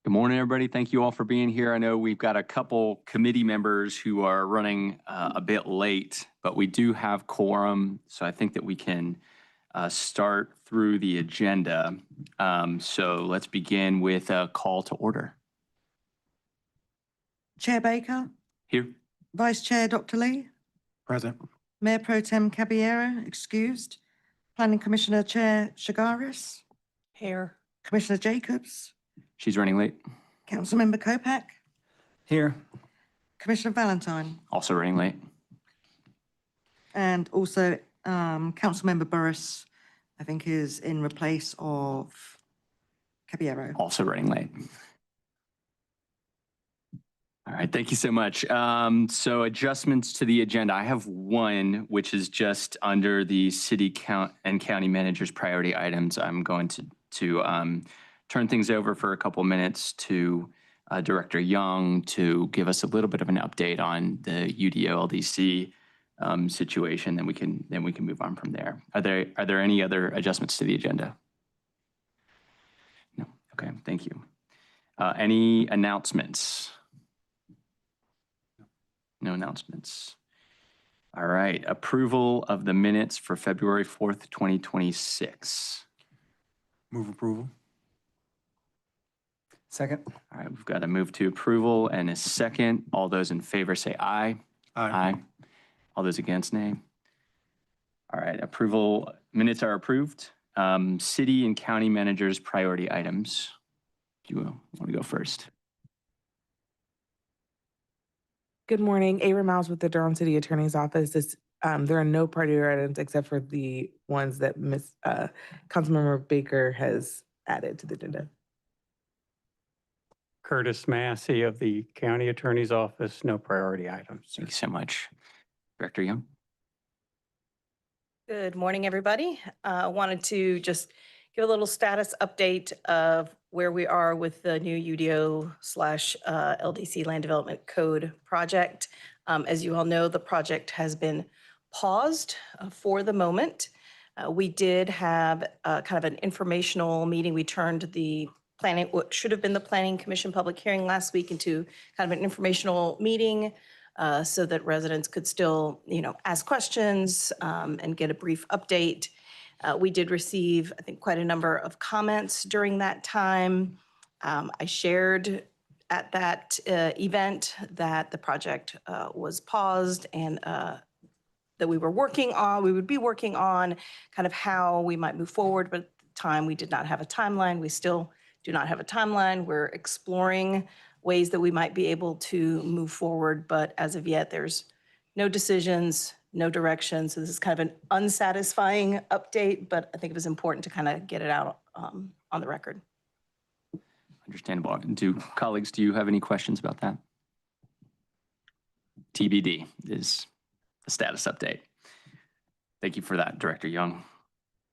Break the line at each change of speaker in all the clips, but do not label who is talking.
Good morning, everybody. Thank you all for being here. I know we've got a couple committee members who are running a bit late, but we do have quorum, so I think that we can start through the agenda. So let's begin with a call to order.
Chair Baker.
Here.
Vice Chair Dr. Lee.
Present.
Mayor Pro Tem Caballero, excused. Planning Commissioner Chair Chagaris.
Here.
Commissioner Jacobs.
She's running late.
Councilmember Kopak.
Here.
Commissioner Valentine.
Also running late.
And also Councilmember Burris, I think, is in replace of Caballero.
Also running late. All right, thank you so much. So adjustments to the agenda. I have one, which is just under the city and county manager's priority items. I'm going to turn things over for a couple minutes to Director Young to give us a little bit of an update on the UDO LDC situation. Then we can move on from there. Are there any other adjustments to the agenda? No. Okay. Thank you. Any announcements? No announcements. All right. Approval of the minutes for February 4th, 2026.
Move approval. Second.
All right. We've got a move to approval and a second. All those in favor say aye.
Aye.
All those against, nay. All right. Approval minutes are approved. City and county managers priority items. Do you want to go first?
Good morning. A. Miles with the Durham City Attorney's Office. There are no priority items except for the ones that Councilmember Baker has added to the agenda.
Curtis Massey of the County Attorney's Office, no priority items.
Thank you so much. Director Young.
Good morning, everybody. I wanted to just give a little status update of where we are with the new UDO/LDC Land Development Code project. As you all know, the project has been paused for the moment. We did have kind of an informational meeting. We turned the planning, what should have been the Planning Commission public hearing last week, into kind of an informational meeting so that residents could still, ask questions and get a brief update. We did receive, I think, quite a number of comments during that time. I shared at that event that the project was paused and that we would be working on kind of how we might move forward, but at the time we did not have a timeline. We still do not have a timeline. We're exploring ways that we might be able to move forward, but as of yet, there's no decisions, no direction. So this is kind of an unsatisfying update, but I think it was important to kind of get it out on the record.
Understandable. Colleagues, do you have any questions about that? TBD is the status update. Thank you for that, Director Young.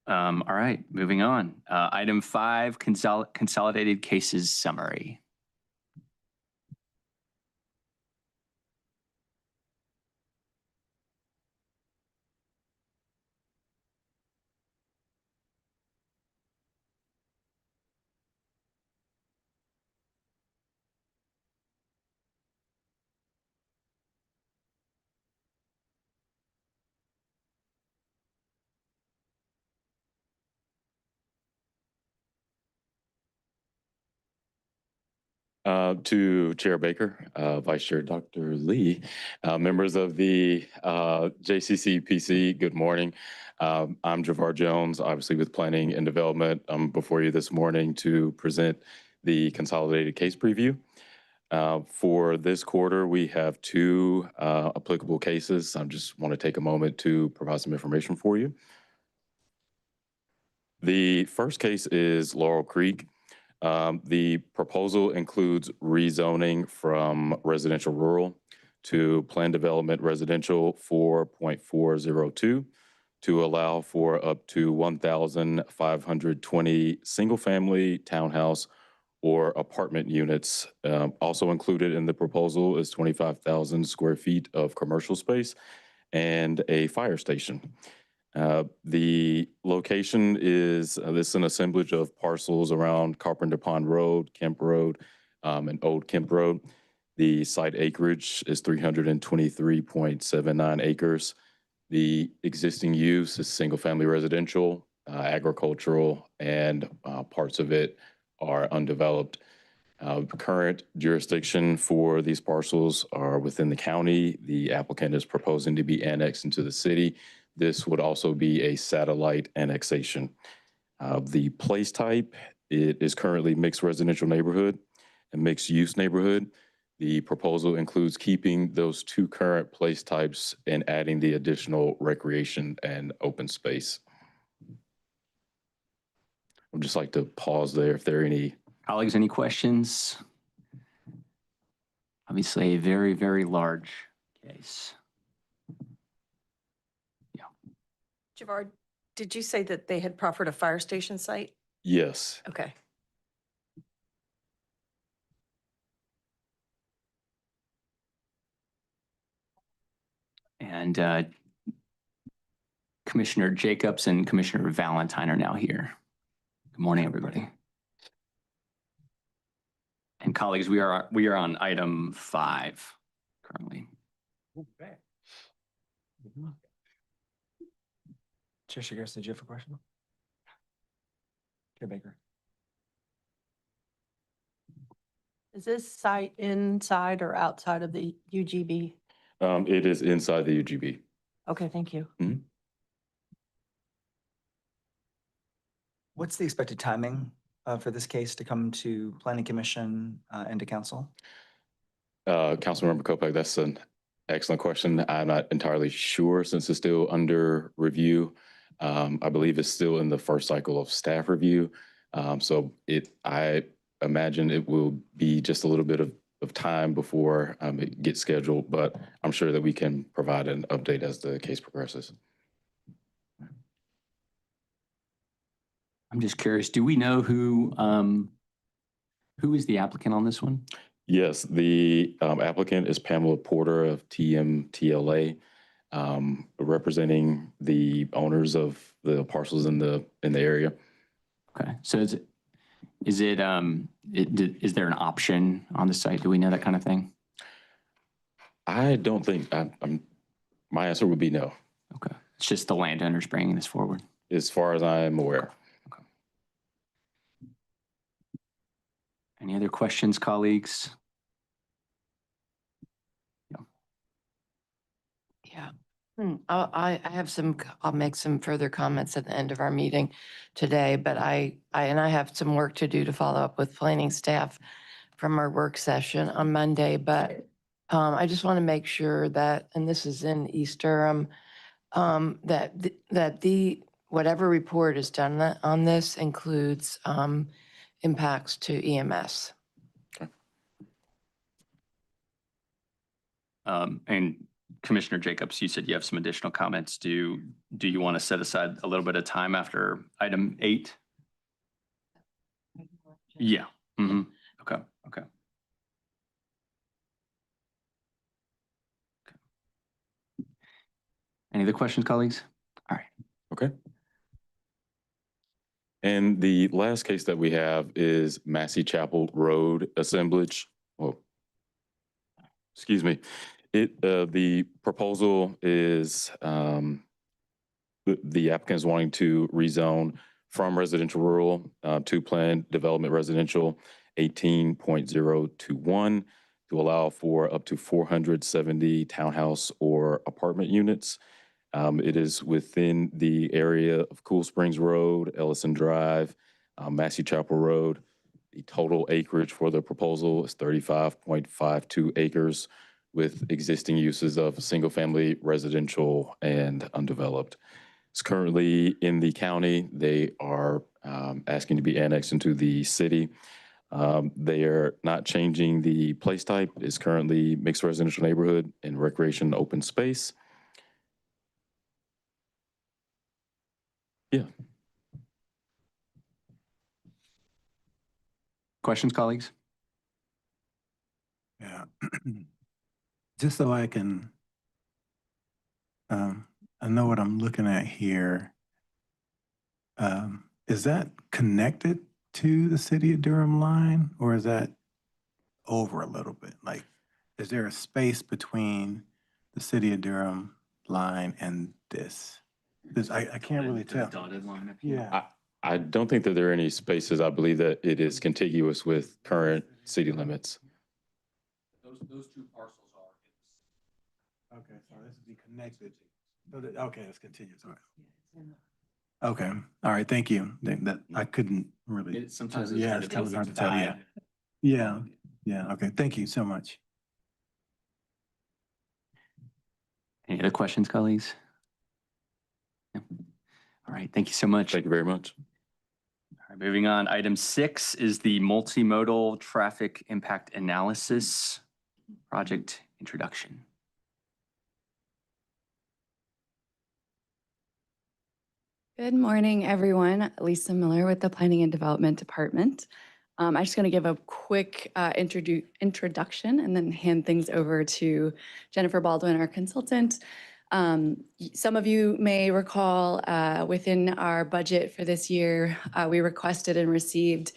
All right, moving on. Item 5, consolidated cases summary.
To Chair Baker, Vice Chair Dr. Lee, members of the JCCPC, good morning. I'm Javar Jones, obviously with Planning and Development. I'm before you this morning to present the consolidated case preview. For this quarter, we have 2 applicable cases. I just want to take a moment to provide some information for you. The first case is Laurel Creek. The proposal includes rezoning from residential rural to planned development residential 4.402 to allow for up to 1,520 single-family townhouse or apartment units. Also included in the proposal is 25,000 square feet of commercial space and a fire station. The location is this is an assemblage of parcels around Carpenter Pond Road, Kemp Road, and Old Kemp Road. The site acreage is 323.79 acres. The existing use is single-family residential, agricultural, and parts of it are undeveloped. Current jurisdiction for these parcels are within the county. The applicant is proposing to be annexed into the city. This would also be a satellite annexation. The place type, it is currently mixed residential neighborhood and mixed use neighborhood. The proposal includes keeping those two current place types and adding the additional recreation and open space. I'd just like to pause there if there are any.
Colleagues, any questions? Obviously, a very, very large case.
Javard, did you say that they had proffered a fire station site?
Yes.
Okay.
And Commissioner Jacobs and Commissioner Valentine are now here. Good morning, everybody. And colleagues, we are on item 5 currently.
Chair Shigeru, did you have a question? Chair Baker.
Is this site inside or outside of the UGB?
It is inside the UGB.
Okay, thank you.
What's the expected timing for this case to come to Planning Commission and to Council?
Councilmember Kopech, that's an excellent question. I'm not entirely sure since it's still under review. I believe it's still in the first cycle of staff review. So I imagine it will be just a little bit of time before it gets scheduled, but I'm sure that we can provide an update as the case progresses.
I'm just curious, do we know who is the applicant on this one?
Yes, the applicant is Pamela Porter of TMTLA, representing the owners of the parcels in the area.
Okay, so is there an option on the site? Do we know that kind of thing?
I don't think, my answer would be no,
Okay, it's just the landowners bringing this forward.
as far as I am aware.
Okay. Any other questions, colleagues?
Yeah. I have I'll make some further comments at the end of our meeting today, but I have some work to do to follow up with planning staff from our work session on Monday, but I just want to make sure that, and this is in East Durham, that whatever report is done on this includes impacts to EMS.
And Commissioner Jacobs, you said you have some additional comments. Do you want to set aside a little bit of time after item 8? Yeah. Okay. Any other questions, colleagues? All right.
Okay. And the last case that we have is Massey Chapel Road assemblage. Oh, excuse me. The proposal is the applicant is wanting to rezone from residential rural to planned development residential 18.021 to allow for up to 470 townhouse or apartment units. It is within the area of Cool Springs Road, Ellison Drive, Massey Chapel Road. The total acreage for the proposal is 35.52 acres with existing uses of single-family residential and undeveloped. It's currently in the county. They are asking to be annexed into the city. They are not changing the place type. It's currently mixed residential neighborhood and recreation open space. Yeah.
Questions, colleagues?
Yeah. Just so I can, I know what I'm looking at here. Is that connected to the city of Durham line, or is that over a little bit. Like, is there a space between the city of Durham line and this? I can't really tell.
Dotted line up here.
Yeah.
I don't think that there are any spaces. I believe that it is contiguous with current city limits.
Those two parcels are.
Okay, so this would be connected. So okay, it's continuous. All right. Okay, all right, thank you. That I couldn't really.
Sometimes
tell. Yeah, it's kind of hard to tell, yeah. Yeah, okay, thank you so much.
Any other questions, colleagues? No. All right, thank you so much.
Thank you very much.
All right, moving on. Item 6 is the multimodal traffic impact analysis project introduction.
Good morning, everyone. Lisa Miller with the Planning and Development Department. I'm just going to give a quick introduction and then hand things over to Jennifer Baldwin, our consultant. Some of you may recall within our budget for this year, we requested and received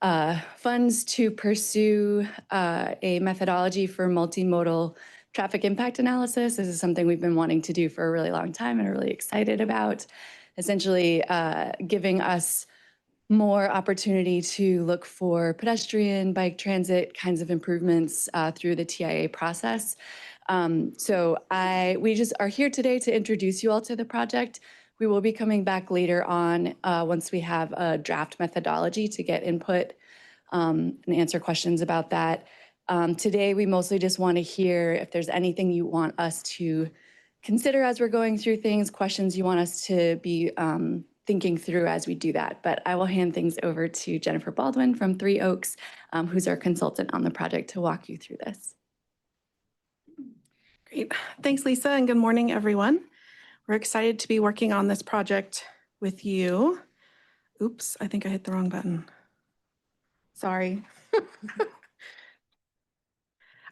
funds to pursue a methodology for multimodal traffic impact analysis. This is something we've been wanting to do for a really long time and are really excited about. Essentially giving us more opportunity to look for pedestrian, bike transit kinds of improvements through the TIA process. We just are here today to introduce you all to the project. We will be coming back later on once we have a draft methodology to get input and answer questions about that. Today, we mostly just want to hear if there's anything you want us to consider as we're going through things, questions you want us to be thinking through as we do that. But I will hand things over to Jennifer Baldwin from Three Oaks, who's our consultant on the project, to walk you through this.
Great. Thanks, Lisa, and good morning, everyone. We're excited to be working on this project with you. Oops, I think I hit the wrong button. Sorry.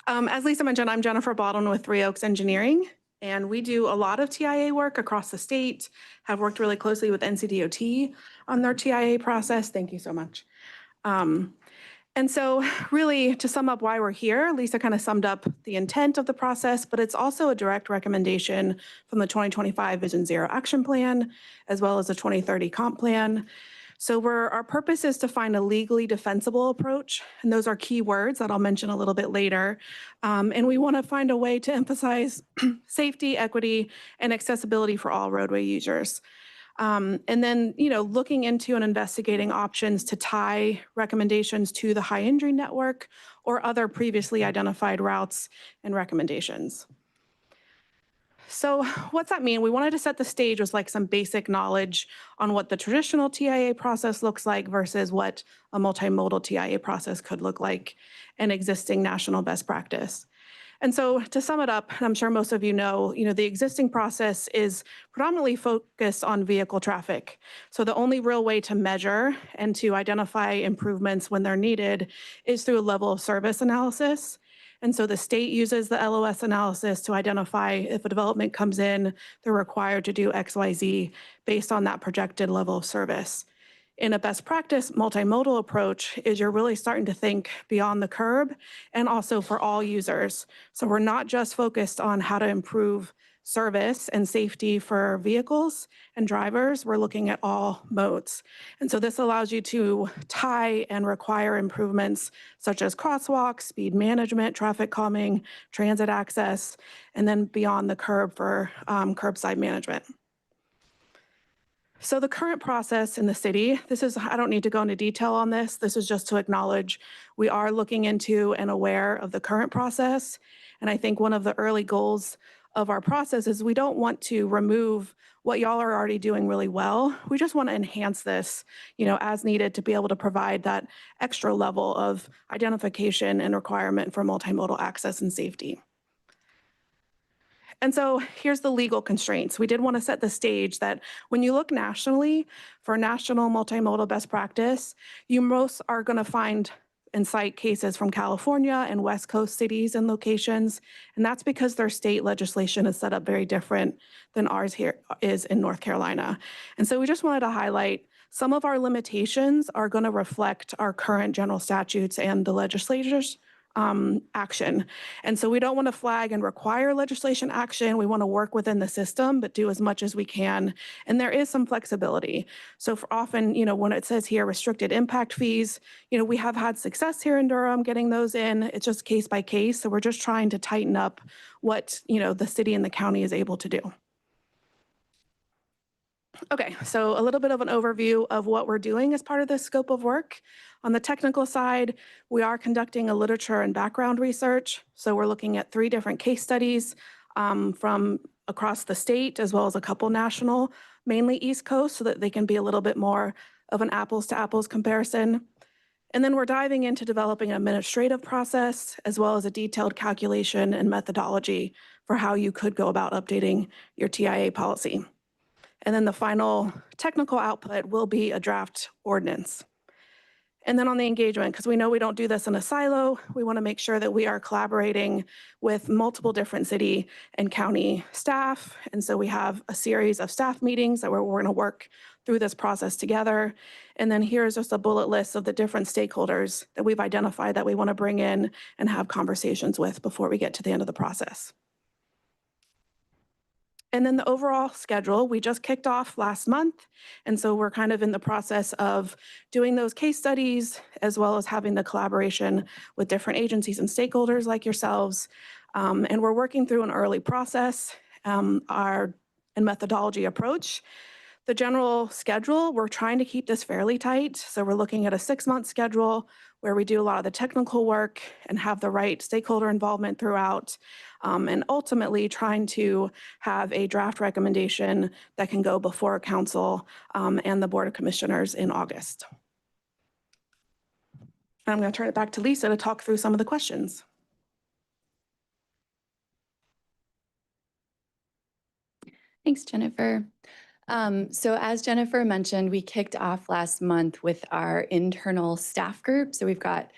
As Lisa mentioned, I'm Jennifer Baldwin with Three Oaks Engineering, and we do a lot of TIA work across the state, have worked really closely with NCDOT on their TIA process. Thank you so much. And so really, to sum up why we're here, Lisa kind of summed up the intent of the process, but it's also a direct recommendation from the 2025 Vision Zero Action Plan, as well as the 2030 Comp Plan. So our purpose is to find a legally defensible approach, and those are key words that I'll mention a little bit later. And we want to find a way to emphasize safety, equity, and accessibility for all roadway users. And then, looking into and investigating options to tie recommendations to the high injury network or other previously identified routes and recommendations. So what's that mean? We wanted to set the stage with like some basic knowledge on what the traditional TIA process looks like versus what a multimodal TIA process could look like and existing national best practice. And so to sum it up, I'm sure most of you know, the existing process is predominantly focused on vehicle traffic. So the only real way to measure and to identify improvements when they're needed is through a level of service analysis. And so the state uses the LOS analysis to identify if a development comes in, they're required to do XYZ based on that projected level of service. In a best practice multimodal approach is you're really starting to think beyond the curb and also for all users. So we're not just focused on how to improve service and safety for vehicles and drivers, we're looking at all modes. And so this allows you to tie and require improvements such as crosswalks, speed management, traffic calming, transit access, and then beyond the curb for curbside management. So the current process in the city, I don't need to go into detail on this. This is just to acknowledge we are looking into and aware of the current process. And I think one of the early goals of our process is we don't want to remove what y'all are already doing really well. We just want to enhance this, as needed to be able to provide that extra level of identification and requirement for multimodal access and safety. And so here's the legal constraints. We did want to set the stage that when you look nationally for national multimodal best practice, you most are going to find and cite cases from California and West Coast cities and locations. And that's because their state legislation is set up very different than ours here is in North Carolina. And so we just wanted to highlight some of our limitations are going to reflect our current general statutes and the legislature's action. And so we don't want to flag and require legislation action. We want to work within the system, but do as much as we can. And there is some flexibility. So for often, when it says here restricted impact fees, we have had success here in Durham getting those in. It's just case by case. So we're just trying to tighten up what, the city and the county is able to do. Okay, so a little bit of an overview of what we're doing as part of this scope of work. On the technical side, we are conducting a literature and background research. So we're looking at 3 different case studies from across the state, as well as a couple national, mainly East Coast, so that they can be a little bit more of an apples to apples comparison. And then we're diving into developing an administrative process, as well as a detailed calculation and methodology for how you could go about updating your TIA policy. And then the final technical output will be a draft ordinance. And then on the engagement, because we know we don't do this in a silo, we want to make sure that we are collaborating with multiple different city and county staff. And so we have a series of staff meetings that we're going to work through this process together. And then here's just a bullet list of the different stakeholders that we've identified that we want to bring in and have conversations with before we get to the end of the process. And then the overall schedule, we just kicked off last month. And so we're kind of in the process of doing those case studies, as well as having the collaboration with different agencies and stakeholders like yourselves. And we're working through an early process, our methodology approach. The general schedule, we're trying to keep this fairly tight. So we're looking at a 6-month schedule where we do a lot of the technical work and have the right stakeholder involvement throughout. And ultimately trying to have a draft recommendation that can go before council and the Board of Commissioners in August. I'm going to turn it back to Lisa to talk through some of the questions.
Thanks, Jennifer. So as Jennifer mentioned, we kicked off last month with our internal staff group. So we've got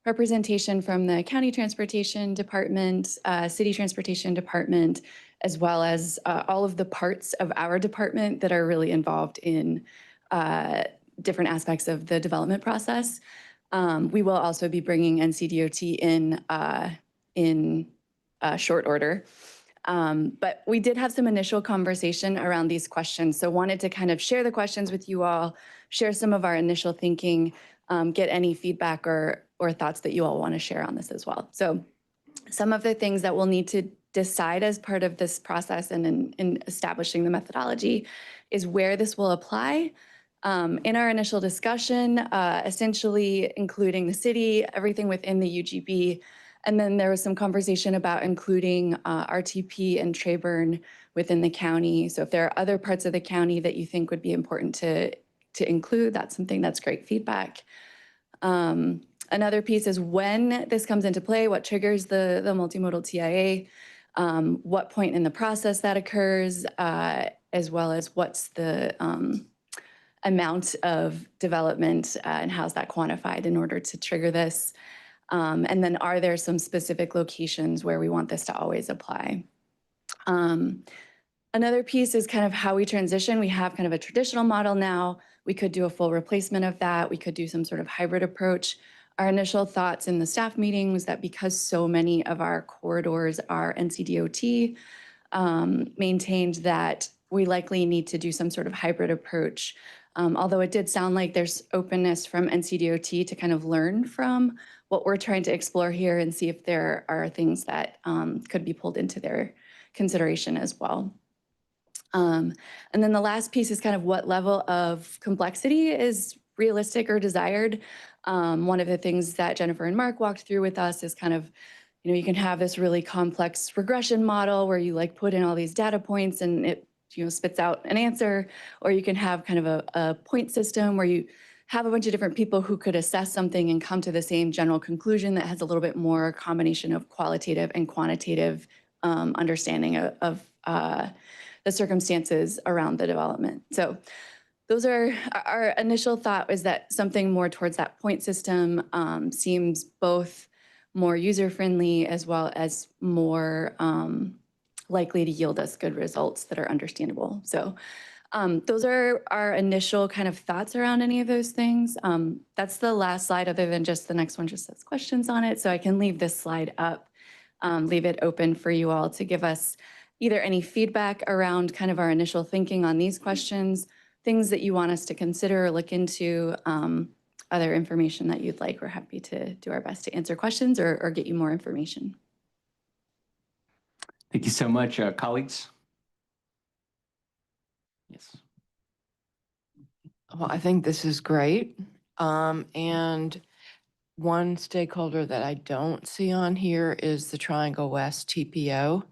representation from the County Transportation Department, City Transportation Department, as well as all of the parts of our department that are really involved in different aspects of the development process. We will also be bringing NCDOT in short order. But we did have some initial conversation around these questions. So wanted to kind of share the questions with you all, share some of our initial thinking, get any feedback or thoughts that you all want to share on this as well. So some of the things that we'll need to decide as part of this process and in establishing the methodology is where this will apply. In our initial discussion, essentially including the city, everything within the UGB. And then there was some conversation about including RTP and Trayburn within the county. So if there are other parts of the county that you think would be important to include, that's something that's great feedback. Another piece is when this comes into play, what triggers the multimodal TIA, what point in the process that occurs, as well as what's the amount of development and how's that quantified in order to trigger this. And then are there some specific locations where we want this to always apply? Another piece is kind of how we transition. We have kind of a traditional model now. We could do a full replacement of that. We could do some sort of hybrid approach. Our initial thoughts in the staff meeting was that because so many of our corridors are NCDOT maintained, that we likely need to do some sort of hybrid approach. Although it did sound like there's openness from NCDOT to kind of learn from what we're trying to explore here and see if there are things that could be pulled into their consideration as well. And then the last piece is kind of what level of complexity is realistic or desired. One of the things that Jennifer and Mark walked through with us is kind of, you can have this really complex regression model where you like put in all these data points and it spits out an answer, or you can have kind of a point system where you have a bunch of different people who could assess something and come to the same general conclusion that has a little bit more combination of qualitative and quantitative understanding of the circumstances around the development. So those are our initial thought, is that something more towards that point system seems both more user-friendly as well as more likely to yield us good results that are understandable. So Those are our initial kind of thoughts around any of those things. That's the last slide, other than just the next one just says questions on it. So I can leave this slide up, leave it open for you all to give us either any feedback around kind of our initial thinking on these questions, things that you want us to consider or look into, other information that you'd like. We're happy to do our best to answer questions or get you more information.
Thank you so much, colleagues. Yes.
Well, I think this is great. And one stakeholder that I don't see on here is the Triangle West TPO.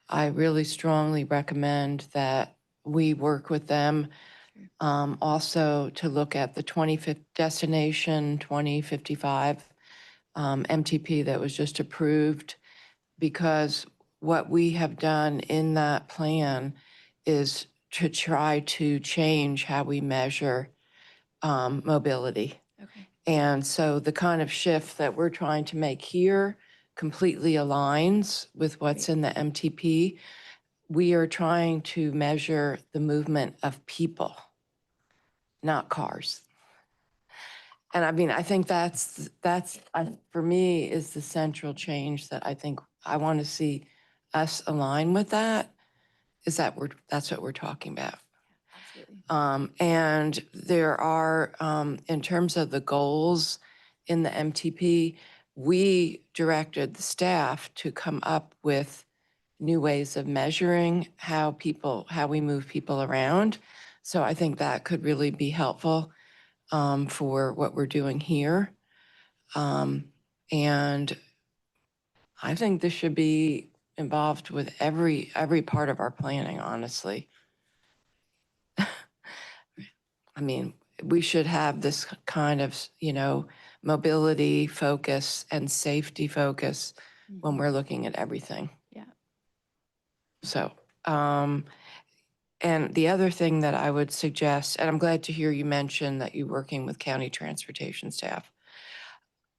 I really strongly recommend that we work with them also to look at the Destination 2055 MTP that was just approved, because what we have done in that plan is to try to change how we measure mobility.
Okay.
And so the kind of shift that we're trying to make here completely aligns with what's in the MTP. We are trying to measure the movement of people, not cars. And I mean, I think that's for me is the central change that I think I want to see us align with. That is that's what we're talking about.
Absolutely.
And there are, in terms of the goals in the MTP, we directed the staff to come up with new ways of measuring how we move people around. So I think that could really be helpful for what we're doing here. And I think this should be involved with every part of our planning, honestly. I mean, we should have this kind of, mobility focus and safety focus when we're looking at everything.
Yeah.
So, and the other thing that I would suggest, and I'm glad to hear you mention that you're working with county transportation staff,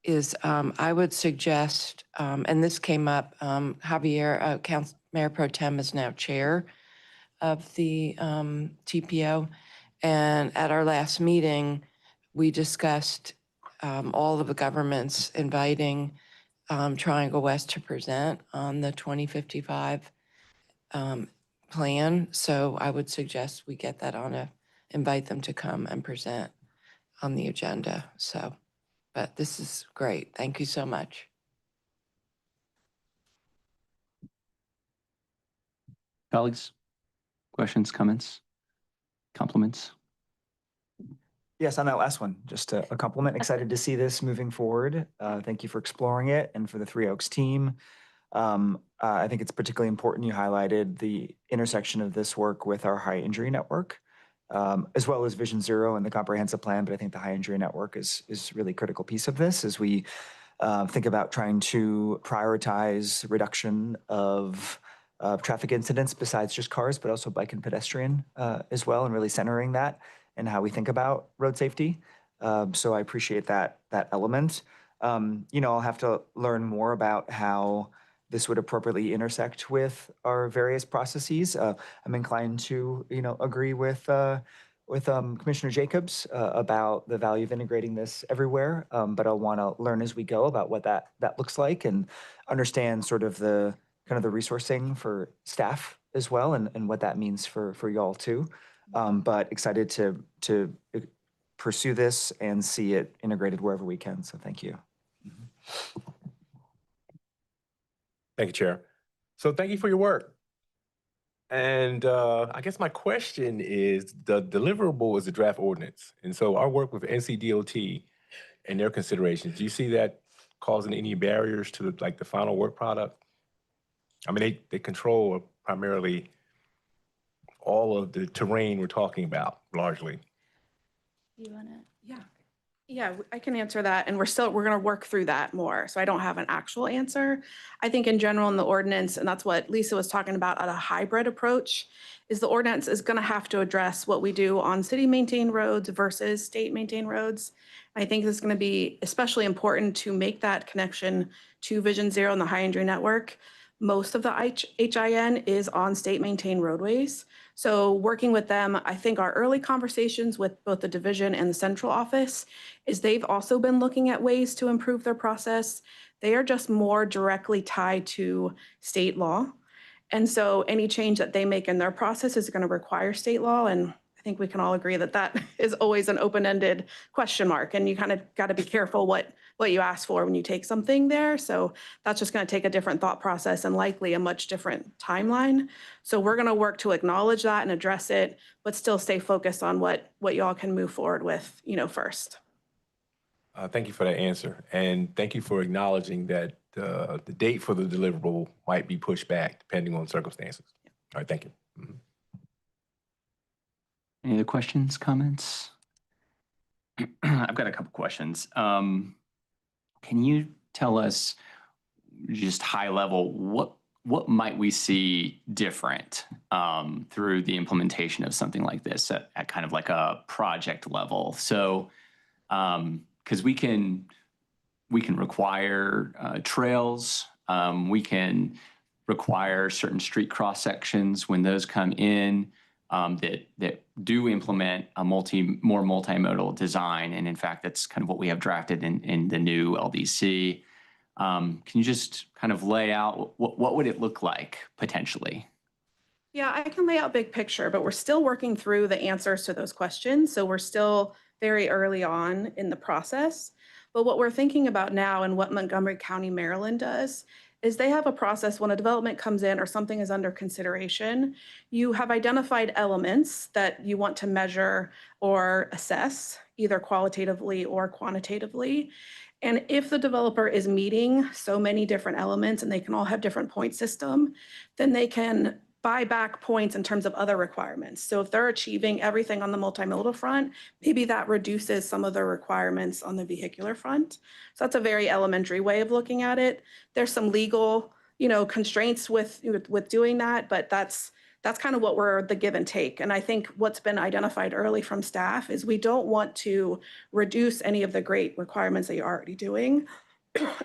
is I would suggest, and this came up, Javier, Mayor Pro Tem is now chair of the TPO. And at our last meeting, we discussed all of the governments inviting Triangle West to present on the 2055 plan. So I would suggest we get that invite them to come and present on the agenda. So, but this is great. Thank you so much.
Colleagues, questions, comments, compliments?
Yes, on that last one, just a compliment. Excited to see this moving forward. Thank you for exploring it, and for the Three Oaks team. I think it's particularly important you highlighted the intersection of this work with our high injury network, as well as Vision Zero and the comprehensive plan. But I think the high injury network is really a critical piece of this as we think about trying to prioritize reduction of traffic incidents besides just cars, but also bike and pedestrian as well, and really centering that and how we think about road safety. So I appreciate that element. I'll have to learn more about how this would appropriately intersect with our various processes. I'm inclined to, agree with Commissioner Jacobs about the value of integrating this everywhere. But I'll want to learn as we go about what that looks like, and understand sort of the kind of the resourcing for staff as well, and what that means for y'all too. But excited to pursue this and see it integrated wherever we can. So thank you.
Thank you, Chair. So thank you for your work. And I guess my question is, the deliverable is a draft ordinance. And so our work with NCDOT and their considerations, do you see that causing any barriers to the final work product? I mean, they control primarily all of the terrain we're talking about, largely.
You want to? Yeah, I can answer that. And we're going to work through that more. So I don't have an actual answer. I think in general in the ordinance, and that's what Lisa was talking about at a hybrid approach, is the ordinance is going to have to address what we do on city maintained roads versus state maintained roads. I think this is going to be especially important to make that connection to Vision Zero and the high injury network. Most of the HIN is on state maintained roadways. So working with them, I think our early conversations with both the division and the central office is they've also been looking at ways to improve their process. They are just more directly tied to state law. And so any change that they make in their process is going to require state law. And I think we can all agree that that is always an open-ended question mark. And you kind of got to be careful what you ask for when you take something there. So that's just going to take a different thought process and likely a much different timeline. So we're going to work to acknowledge that and address it, but still stay focused on what y'all can move forward with, first.
Thank you for that answer. And thank you for acknowledging that the date for the deliverable might be pushed back depending on circumstances. All right, thank you. Mhm.
Any other questions, comments? I've got a couple questions. Can you tell us, just high level, what might we see different through the implementation of something like this at kind of like a project level? So, because we can require trails, we can require certain street cross sections when those come in that do implement a more multimodal design, and in fact, that's kind of what we have drafted in the new LDC. Can you just kind of lay out what would it look like potentially?
Yeah, I can lay out big picture, but we're still working through the answers to those questions. So we're still very early on in the process. But what we're thinking about now and what Montgomery County, Maryland does is they have a process when a development comes in or something is under consideration. You have identified elements that you want to measure or assess, either qualitatively or quantitatively. And if the developer is meeting so many different elements and they can all have different point system, then they can buy back points in terms of other requirements. So if they're achieving everything on the multimodal front, maybe that reduces some of their requirements on the vehicular front. So that's a very elementary way of looking at it. There's some legal, constraints with doing that, but that's kind of what we're the give and take. And I think what's been identified early from staff is we don't want to reduce any of the great requirements that you're already doing.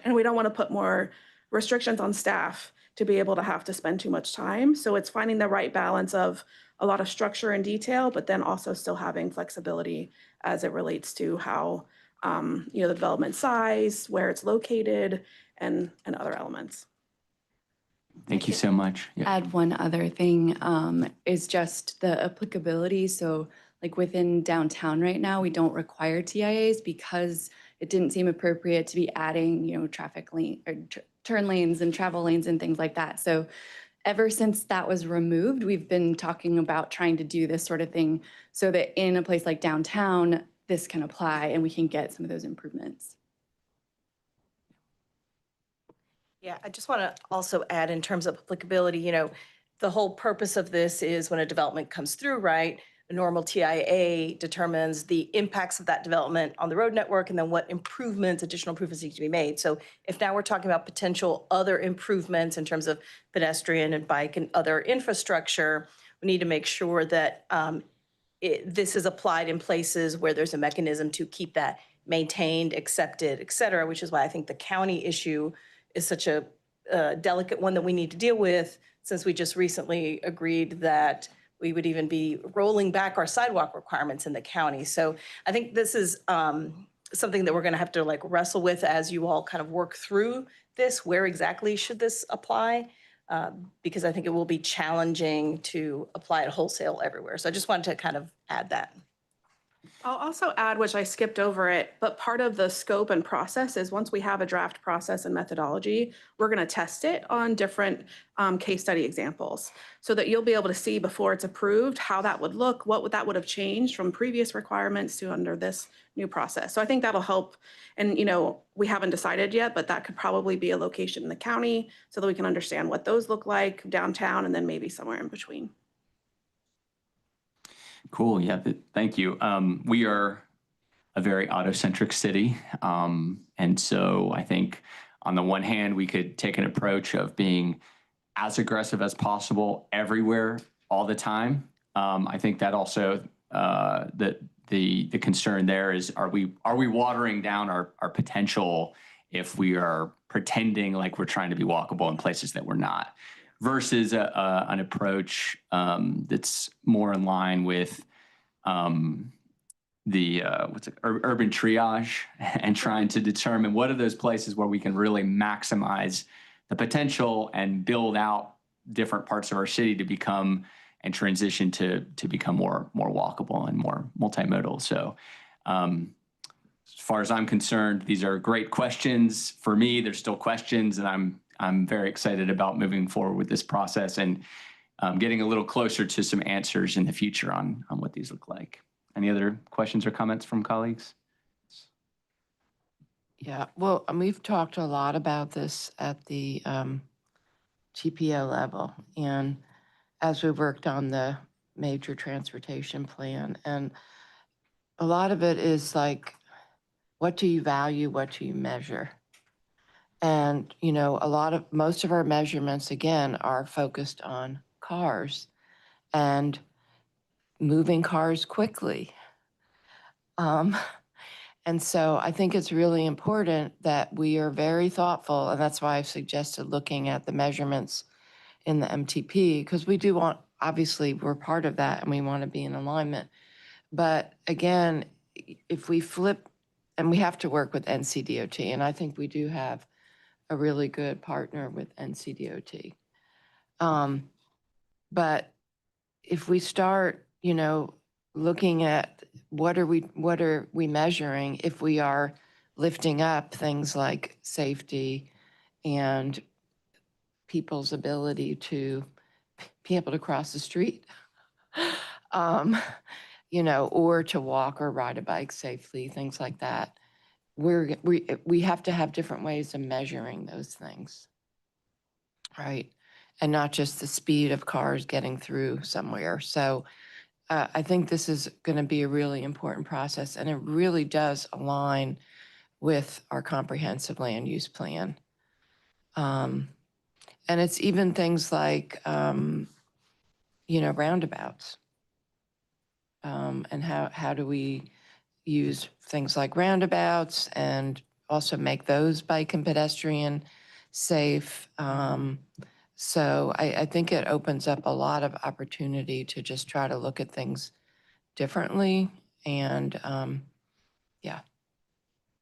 And we don't want to put more restrictions on staff to be able to have to spend too much time. So it's finding the right balance of a lot of structure and detail, but then also still having flexibility as it relates to how, the development size, where it's located, and other elements.
Thank you so much. Yeah.
Add one other thing is just the applicability. So like within downtown right now, we don't require TIAs because it didn't seem appropriate to be adding, traffic lane or turn lanes and travel lanes and things like that. So ever since that was removed, we've been talking about trying to do this sort of thing so that in a place like downtown, this can apply and we can get some of those improvements.
Yeah, I just want to also add in terms of applicability, the whole purpose of this is when a development comes through, right? A normal TIA determines the impacts of that development on the road network and then what additional improvements need to be made. So if now we're talking about potential other improvements in terms of pedestrian and bike and other infrastructure, we need to make sure that this is applied in places where there's a mechanism to keep that maintained, accepted, et cetera, which is why I think the county issue is such a delicate one that we need to deal with, since we just recently agreed that we would even be rolling back our sidewalk requirements in the county. So I think this is something that we're going to have to wrestle with as you all kind of work through this. Where exactly should this apply? Because I think it will be challenging to apply it wholesale everywhere. So I just wanted to kind of add that.
I'll also add, which I skipped over it, but part of the scope and process is once we have a draft process and methodology, we're going to test it on different case study examples so that you'll be able to see before it's approved how that would look, that would have changed from previous requirements to under this new process. So I think that'll help. And, we haven't decided yet, but that could probably be a location in the county so that we can understand what those look like downtown and then maybe somewhere in between.
Cool. Yeah. Thank you. We are a very auto-centric city. And so I think on the one hand, we could take an approach of being as aggressive as possible everywhere all the time. I think that also the concern there is, are we watering down our potential if we are pretending like we're trying to be walkable in places that we're not? versus an approach that's more in line with the urban triage and trying to determine what are those places where we can really maximize the potential and build out different parts of our city to become and transition to become more walkable and more multimodal. So as far as I'm concerned, these are great questions. For me, there's still questions, and I'm very excited about moving forward with this process and getting a little closer to some answers in the future on what these look like. Any other questions or comments from colleagues?
Yeah, well, we've talked a lot about this at the TPO level, and as we worked on the major transportation plan, and a lot of it is like, what do you value? What do you measure? And, you know, most of our measurements, again, are focused on cars and moving cars quickly. And so I think it's really important that we are very thoughtful, and that's why I've suggested looking at the measurements in the MTP, because we do want, obviously, we're part of that and we want to be in alignment. But again, if we flip, and we have to work with NCDOT, and I think we do have a really good partner with NCDOT. But if we start, you know, looking at what are we measuring, if we are lifting up things like safety and people's ability to be able to cross the street, you know, or to walk or ride a bike safely, things like that. We have to have different ways of measuring those things, right? And not just the speed of cars getting through somewhere. So I think this is going to be a really important process, and it really does align with our comprehensive land use plan. And it's even things like, you know, roundabouts. And how do we use things like roundabouts and also make those bike and pedestrian safe. So I think it opens up a lot of opportunity to just try to look at things differently. And yeah.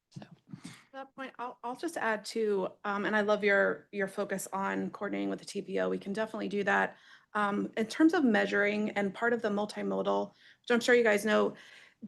So.
To that point, I'll just add to, and I love your focus on coordinating with the TPO. We can definitely do that. In terms of measuring and part of the multimodal, which I'm sure you guys know,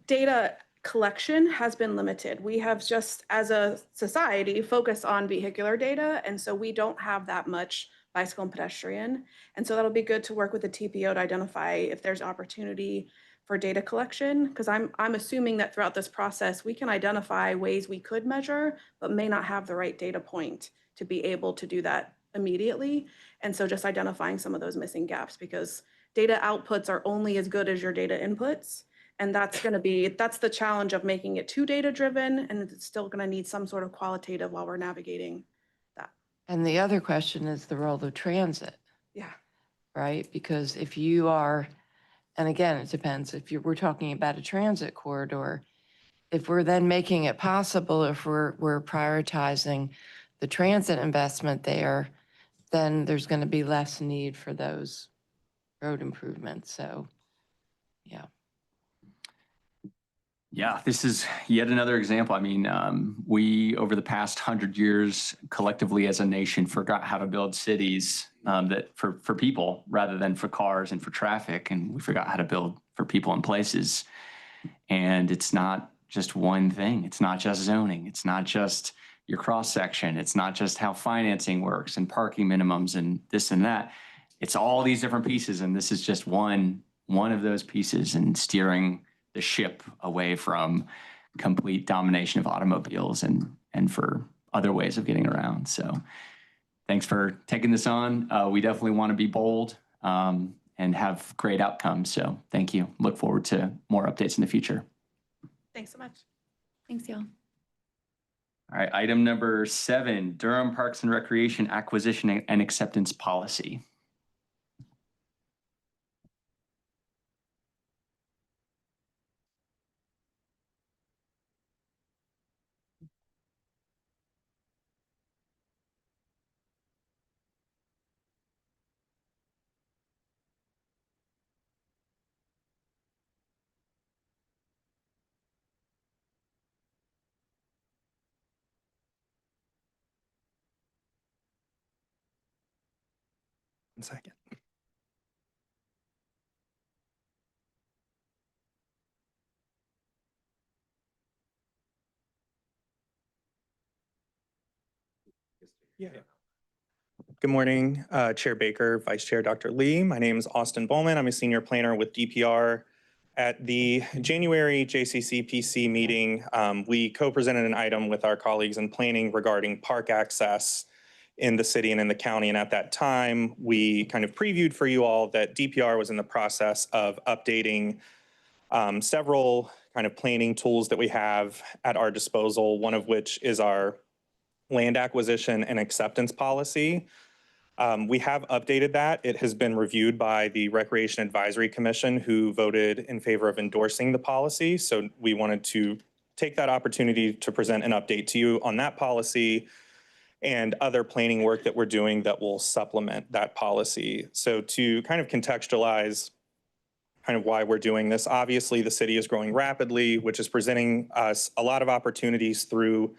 data collection has been limited. We have just, as a society, focused on vehicular data, and so we don't have that much bicycle and pedestrian. And so that'll be good to work with the TPO to identify if there's opportunity for data collection, because I'm assuming that throughout this process, we can identify ways we could measure, but may not have the right data point to be able to do that immediately. And so just identifying some of those missing gaps, because data outputs are only as good as your data inputs. And that's the challenge of making it too data driven, and it's still going to need some sort of qualitative while we're navigating that.
And the other question is the role of transit.
Yeah.
Right? Because if you are, and again, it depends if we're talking about a transit corridor, if we're then making it possible, if we're prioritizing the transit investment there, then there's going to be less need for those road improvements. So, yeah.
Yeah, this is yet another example. I mean, we, over the past 100 years, collectively as a nation, forgot how to build cities that for people rather than for cars and for traffic. And we forgot how to build for people and places. And it's not just one thing. It's not just zoning. It's not just your cross section. It's not just how financing works and parking minimums and this and that. It's all these different pieces. And this is just one of those pieces, and steering the ship away from complete domination of automobiles and for other ways of getting around. So thanks for taking this on. We definitely want to be bold and have great outcomes. So thank you. Look forward to more updates in the future.
Thanks so much.
Thanks, y'all.
All right, item number 7, Durham Parks and Recreation Acquisition and Acceptance Policy.
1 second.
Yeah. Good morning, Chair Baker, Vice Chair Dr. Lee. My name is Austin Bowman. I'm a senior planner with DPR. At the January JCCPC meeting, we co-presented an item with our colleagues in planning regarding park access in the city and in the county. And at that time, we kind of previewed for you all that DPR was in the process of updating several kind of planning tools that we have at our disposal, one of which is our land acquisition and acceptance policy. We have updated that. It has been reviewed by the Recreation Advisory Commission, who voted in favor of endorsing the policy. So we wanted to take that opportunity to present an update to you on that policy and other planning work that we're doing that will supplement that policy. So to kind of contextualize kind of why we're doing this, obviously the city is growing rapidly, which is presenting us a lot of opportunities through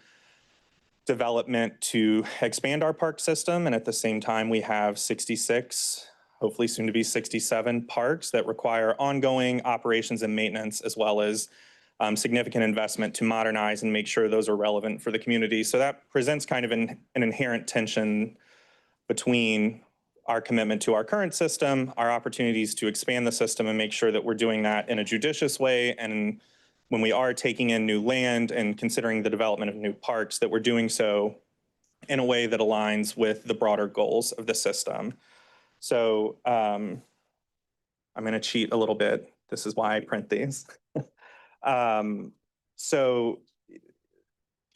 development to expand our park system. And at the same time, we have 66, hopefully soon to be 67 parks that require ongoing operations and maintenance, as well as significant investment to modernize and make sure those are relevant for the community. So that presents kind of an inherent tension between our commitment to our current system, our opportunities to expand the system and make sure that we're doing that in a judicious way, and when we are taking in new land and considering the development of new parks, that we're doing so in a way that aligns with the broader goals of the system. So I'm going to cheat a little bit. This is why I print these. So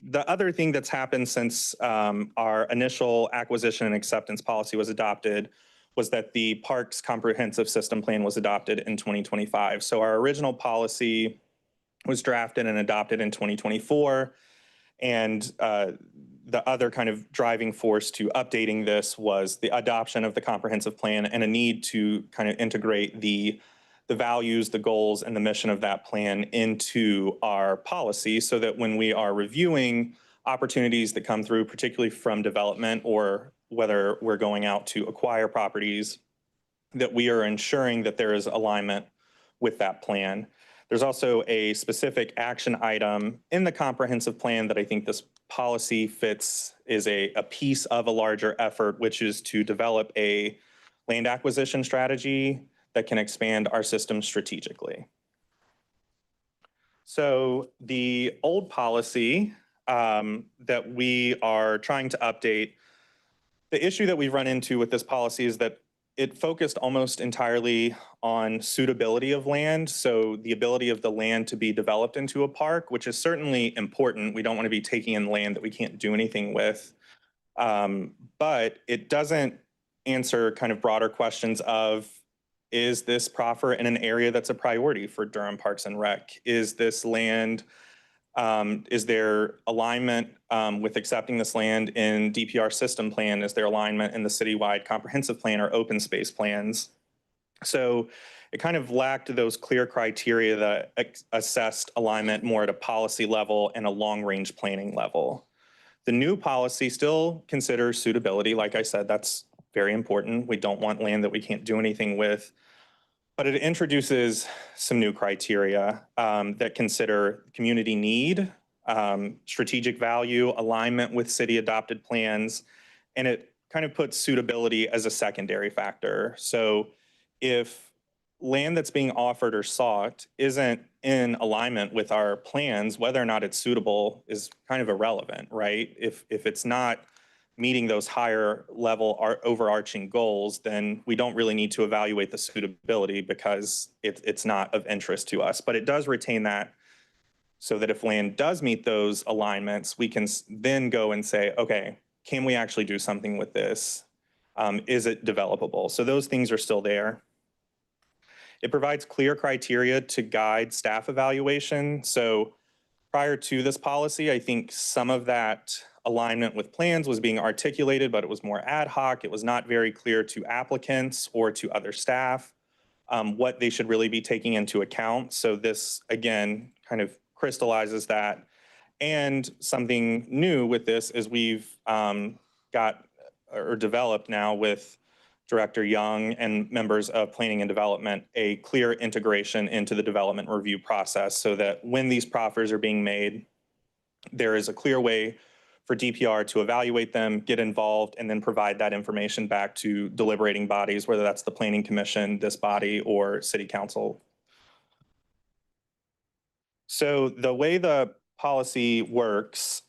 the other thing that's happened since our initial acquisition and acceptance policy was adopted was that the Parks Comprehensive System Plan was adopted in 2025. So our original policy was drafted and adopted in 2024. And the other kind of driving force to updating this was the adoption of the comprehensive plan and a need to kind of integrate the values, the goals, and the mission of that plan into our policy so that when we are reviewing opportunities that come through, particularly from development or whether we're going out to acquire properties, that we are ensuring that there is alignment with that plan. There's also a specific action item in the comprehensive plan that I think this policy fits, is a piece of a larger effort, which is to develop a land acquisition strategy that can expand our system strategically. So the old policy that we are trying to update, the issue that we've run into with this policy is that it focused almost entirely on suitability of land. So the ability of the land to be developed into a park, which is certainly important. We don't want to be taking in land that we can't do anything with. But it doesn't answer kind of broader questions of, is this proffer in an area that's a priority for Durham Parks and Rec? Is this land, is there alignment with accepting this land in DPR system plan? Is there alignment in the citywide comprehensive plan or open space plans? So it kind of lacked those clear criteria that assessed alignment more at a policy level and a long-range planning level. The new policy still considers suitability. Like I said, that's very important. We don't want land that we can't do anything with. But it introduces some new criteria that consider community need, strategic value, alignment with city adopted plans, and it kind of puts suitability as a secondary factor. So if land that's being offered or sought isn't in alignment with our plans, whether or not it's suitable is kind of irrelevant, right? If it's not meeting those higher level overarching goals, then we don't really need to evaluate the suitability because it's not of interest to us. But it does retain that so that if land does meet those alignments, we can then go and say, okay, can we actually do something with this? Is it developable? So those things are still there. It provides clear criteria to guide staff evaluation. So prior to this policy, I think some of that alignment with plans was being articulated, but it was more ad hoc. It was not very clear to applicants or to other staff what they should really be taking into account. So this, again, kind of crystallizes that. And something new with this is we've got or developed now with Director Young and members of Planning and Development a clear integration into the development review process so that when these proffers are being made, there is a clear way for DPR to evaluate them, get involved, and then provide that information back to deliberating bodies, whether that's the Planning Commission, this body, or City Council. So the way the policy works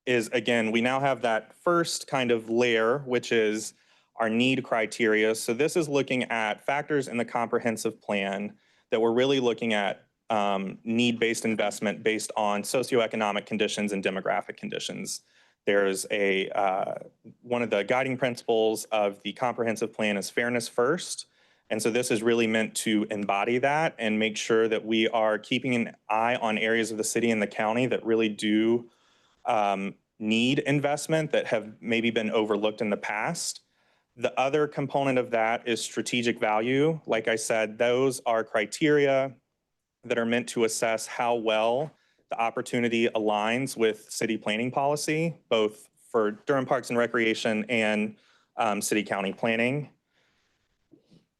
is, again, we now have that first kind of layer, which is our need criteria. So this is looking at factors in the comprehensive plan that we're really looking at need-based investment based on socioeconomic conditions and demographic conditions. There's one of the guiding principles of the comprehensive plan is fairness first. And so this is really meant to embody that and make sure that we are keeping an eye on areas of the city and the county that really do need investment that have maybe been overlooked in the past. The other component of that is strategic value. Like I said, those are criteria that are meant to assess how well the opportunity aligns with city planning policy, both for Durham Parks and Recreation and city county planning.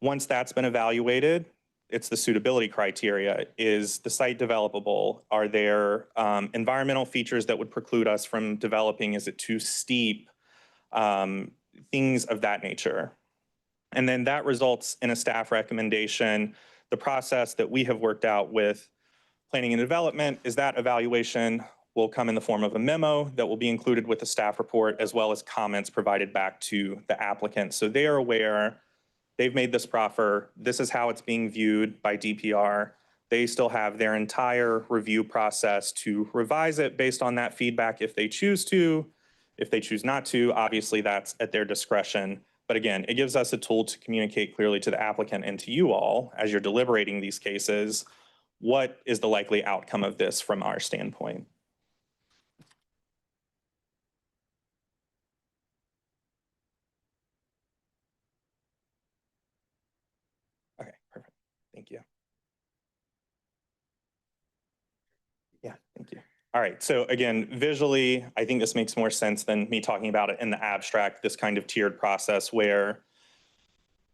Once that's been evaluated, it's the suitability criteria. Is the site developable? Are there environmental features that would preclude us from developing? Is it too steep? Things of that nature. And then that results in a staff recommendation. The process that we have worked out with Planning and Development is that evaluation will come in the form of a memo that will be included with the staff report, as well as comments provided back to the applicant. So they are aware, they've made this proffer, this is how it's being viewed by DPR. They still have their entire review process to revise it based on that feedback if they choose to. If they choose not to, obviously that's at their discretion. But again, it gives us a tool to communicate clearly to the applicant and to you all as you're deliberating these cases, what is the likely outcome of this from our standpoint. Okay, perfect. Thank you. Yeah, thank you. All right, so again, visually, I think this makes more sense than me talking about it in the abstract, this kind of tiered process where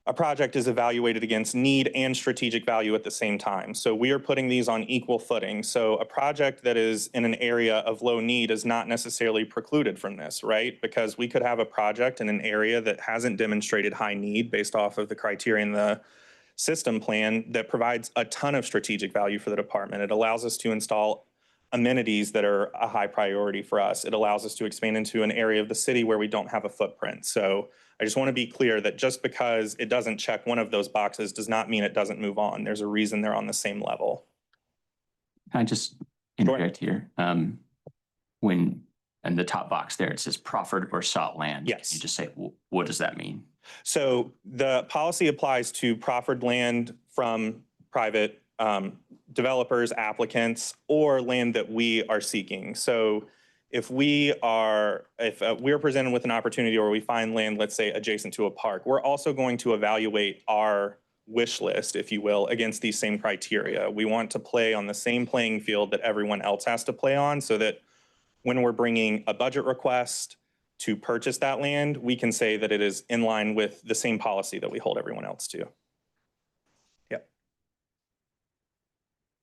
a project is evaluated against need and strategic value at the same time. So we are putting these on equal footing. So a project that is in an area of low need is not necessarily precluded from this, right? Because we could have a project in an area that hasn't demonstrated high need based off of the criteria in the system plan that provides a ton of strategic value for the department. It allows us to install amenities that are a high priority for us. It allows us to expand into an area of the city where we don't have a footprint. So I just want to be clear that just because it doesn't check one of those boxes does not mean it doesn't move on. There's a reason they're on the same level.
Can I just interject here? When in the top box there, it says proffered or sought land.
Yes.
Can you just say, what does that mean?
So the policy applies to proffered land from private developers, applicants, or land that we are seeking. So if we're presented with an opportunity or we find land, let's say adjacent to a park, we're also going to evaluate our wish list, if you will, against these same criteria. We want to play on the same playing field that everyone else has to play on so that when we're bringing a budget request to purchase that land, we can say that it is in line with the same policy that we hold everyone else to.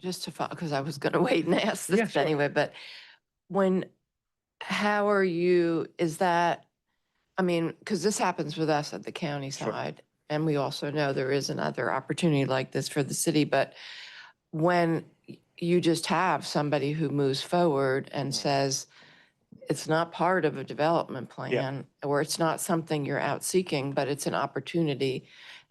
Just to follow, because I was going to wait and ask this
Yeah, sure.
anyway, but how are you, is that, I mean, because this happens with us at the county side, and we also know there is another opportunity like this for the city, but when you just have somebody who moves forward and says, it's not part of a development plan, or it's not something you're out seeking, but it's an opportunity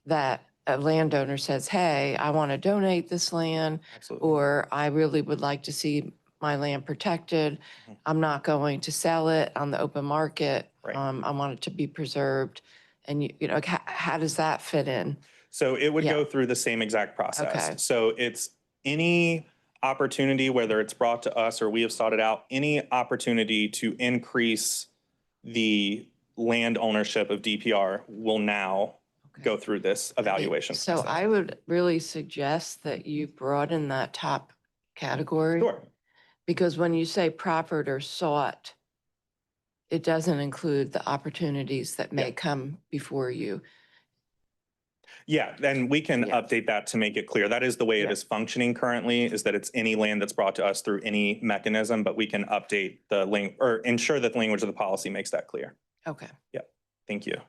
that a landowner says, hey, I want to donate this land,
Absolutely.
or I really would like to see my land protected. I'm not going to sell it on the open market.
Right.
I want it to be preserved. And you know, how does that fit in?
So it would go through the same exact process.
Okay.
So it's any opportunity, whether it's brought to us or we have sought it out, any opportunity to increase the land ownership of DPR will now go through this evaluation
So
process.
I would really suggest that you broaden that top category.
Sure.
Because when you say proffered or sought, it doesn't include the opportunities that may
Yeah.
come before you.
Yeah, and we can
Yeah.
update that to make it clear. That is the way it
Yeah.
is functioning currently, is that it's any land that's brought to us through any mechanism, but we can update the or ensure that the language of the policy makes that clear.
Okay.
Thank you.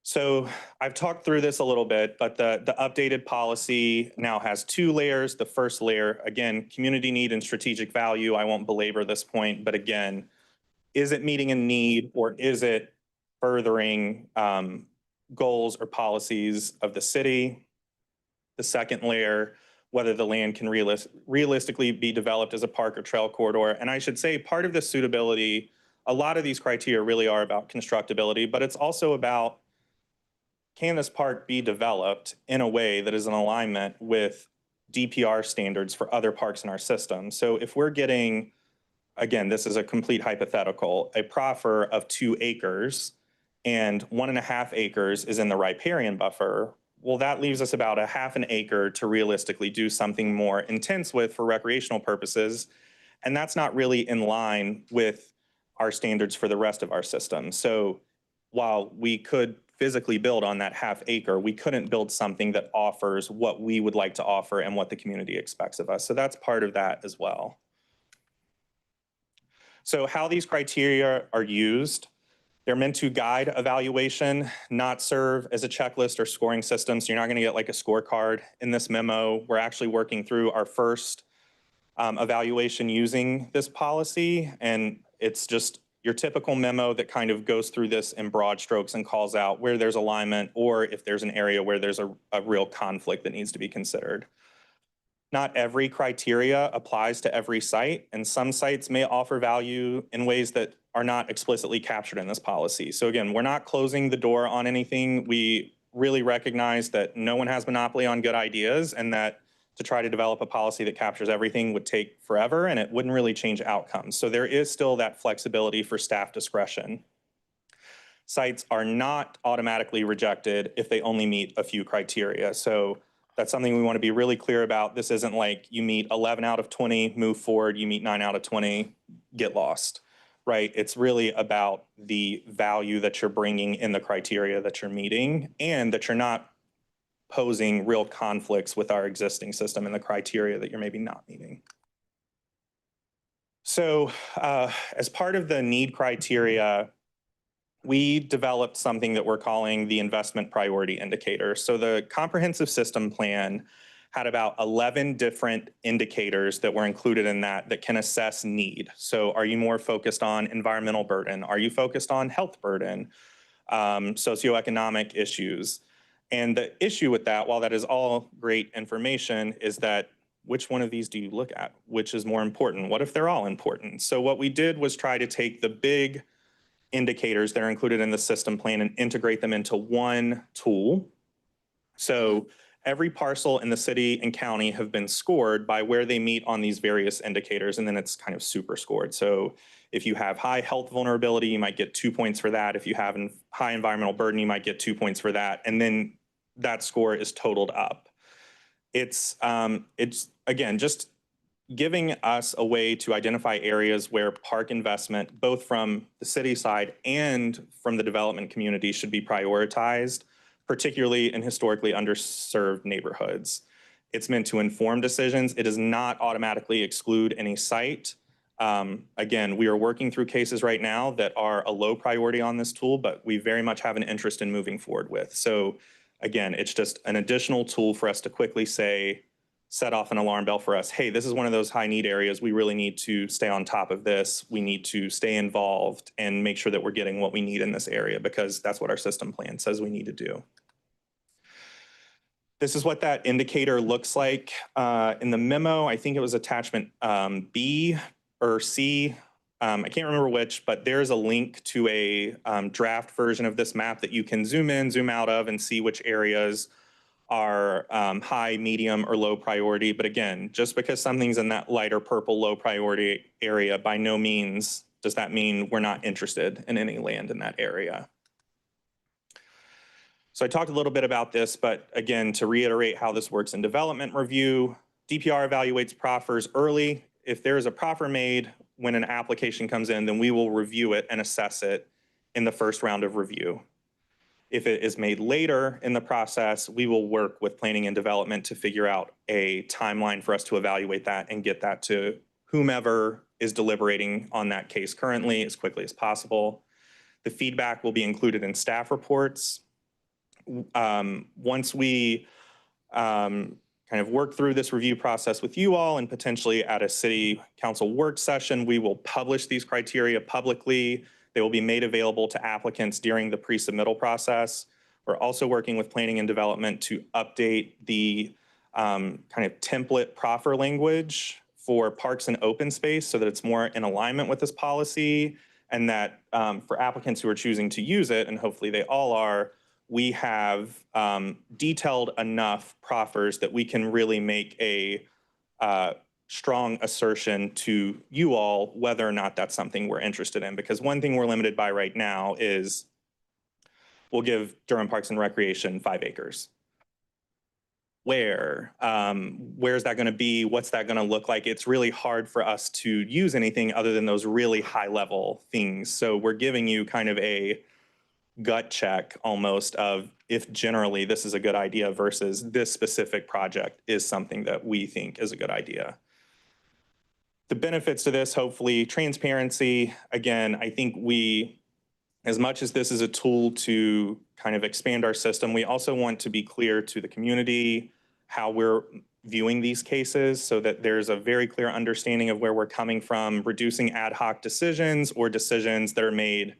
So I've talked through this a little bit, but the updated policy now has 2 layers. The first layer, again, community need and strategic value. I won't belabor this point, but again, is it meeting a need or is it furthering goals or policies of the city? The second layer, whether the land can realistically be developed as a park or trail corridor. And I should say part of the suitability, a lot of these criteria really are about constructability, but it's also about, can this park be developed in a way that is in alignment with DPR standards for other parks in our system? So if we're getting, again, this is a complete hypothetical, a proffer of 2 acres and 1.5 acres is in the riparian buffer, well, that leaves us about 1/2 acre to realistically do something more intense with for recreational purposes. And that's not really in line with our standards for the rest of our system. So while we could physically build on that 1/2 acre, we couldn't build something that offers what we would like to offer and what the community expects of us. So that's part of that as well. So how these criteria are used, they're meant to guide evaluation, not serve as a checklist or scoring system. So you're not going to get like a scorecard in this memo. We're actually working through our first evaluation using this policy. And it's just your typical memo that kind of goes through this in broad strokes and calls out where there's alignment or if there's an area where there's a real conflict that needs to be considered. Not every criteria applies to every site, and some sites may offer value in ways that are not explicitly captured in this policy. So again, we're not closing the door on anything. We really recognize that no one has monopoly on good ideas and that to try to develop a policy that captures everything would take forever and it wouldn't really change outcomes. So there is still that flexibility for staff discretion. Sites are not automatically rejected if they only meet a few criteria. So that's something we want to be really clear about. This isn't like you meet 11 out of 20, move forward, you meet 9 out of 20, get lost, right? It's really about the value that you're bringing in the criteria that you're meeting and that you're not posing real conflicts with our existing system and the criteria that you're maybe not meeting. So as part of the need criteria, we developed something that we're calling the investment priority indicator. So the comprehensive system plan had about 11 different indicators that were included in that can assess need. So are you more focused on environmental burden? Are you focused on health burden, socioeconomic issues? And the issue with that, while that is all great information, is that which one of these do you look at? Which is more important? What if they're all important? So what we did was try to take the big indicators that are included in the system plan and integrate them into one tool. So every parcel in the city and county have been scored by where they meet on these various indicators, and then it's kind of super scored. So if you have high health vulnerability, you might get 2 points for that. If you have high environmental burden, you might get 2 points for that. And then that score is totaled up. It's again, just giving us a way to identify areas where park investment, both from the city side and from the development community, should be prioritized, particularly in historically underserved neighborhoods. It's meant to inform decisions. It does not automatically exclude any site. Again, we are working through cases right now that are a low priority on this tool, but we very much have an interest in moving forward with. So again, it's just an additional tool for us to quickly say, set off an alarm bell for us. Hey, this is one of those high need areas. We really need to stay on top of this. We need to stay involved and make sure that we're getting what we need in this area because that's what our system plan says we need to do. This is what that indicator looks like in the memo. I think it was attachment B or C. I can't remember which, but there's a link to a draft version of this map that you can zoom in, zoom out of, and see which areas are high, medium, or low priority. But again, just because something's in that lighter purple low priority area, by no means does that mean we're not interested in any land in that area. So I talked a little bit about this, but again, to reiterate how this works in development review, DPR evaluates proffers early. If there is a proffer made, when an application comes in, then we will review it and assess it in the first round of review. If it is made later in the process, we will work with planning and development to figure out a timeline for us to evaluate that and get that to whomever is deliberating on that case currently as quickly as possible. The feedback will be included in staff reports. Once we kind of work through this review process with you all and potentially at a city council work session, we will publish these criteria publicly. They will be made available to applicants during the pre-submittal process. We're also working with planning and development to update the kind of template proffer language for parks and open space so that it's more in alignment with this policy, and that for applicants who are choosing to use it, and hopefully they all are, we have detailed enough proffers that we can really make a strong assertion to you all whether or not that's something we're interested in. Because one thing we're limited by right now is we'll give Durham Parks and Recreation 5 acres. Where's that going to be? What's that going to look like? It's really hard for us to use anything other than those really high level things. So we're giving you kind of a gut check almost of if generally this is a good idea versus this specific project is something that we think is a good idea. The benefits to this, hopefully, transparency. Again, I think we, as much as this is a tool to kind of expand our system, we also want to be clear to the community how we're viewing these cases so that there's a very clear understanding of where we're coming from, reducing ad hoc decisions or decisions that are made,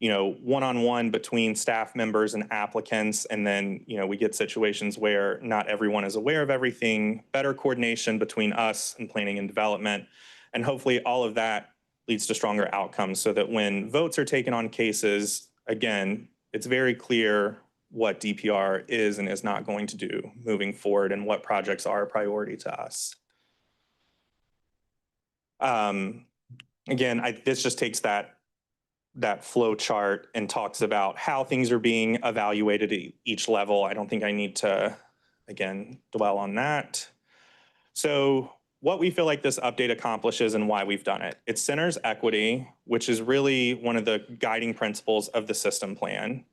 you know, one-on-one between staff members and applicants. And then, you know, we get situations where not everyone is aware of everything, better coordination between us and planning and development. And hopefully all of that leads to stronger outcomes so that when votes are taken on cases, again, it's very clear what DPR is and is not going to do moving forward and what projects are a priority to us. Again, this just takes that flow chart and talks about how things are being evaluated at each level. I don't think I need to, again, dwell on that. So what we feel like this update accomplishes and why we've done it. It centers equity, which is really one of the guiding principles of the system plan.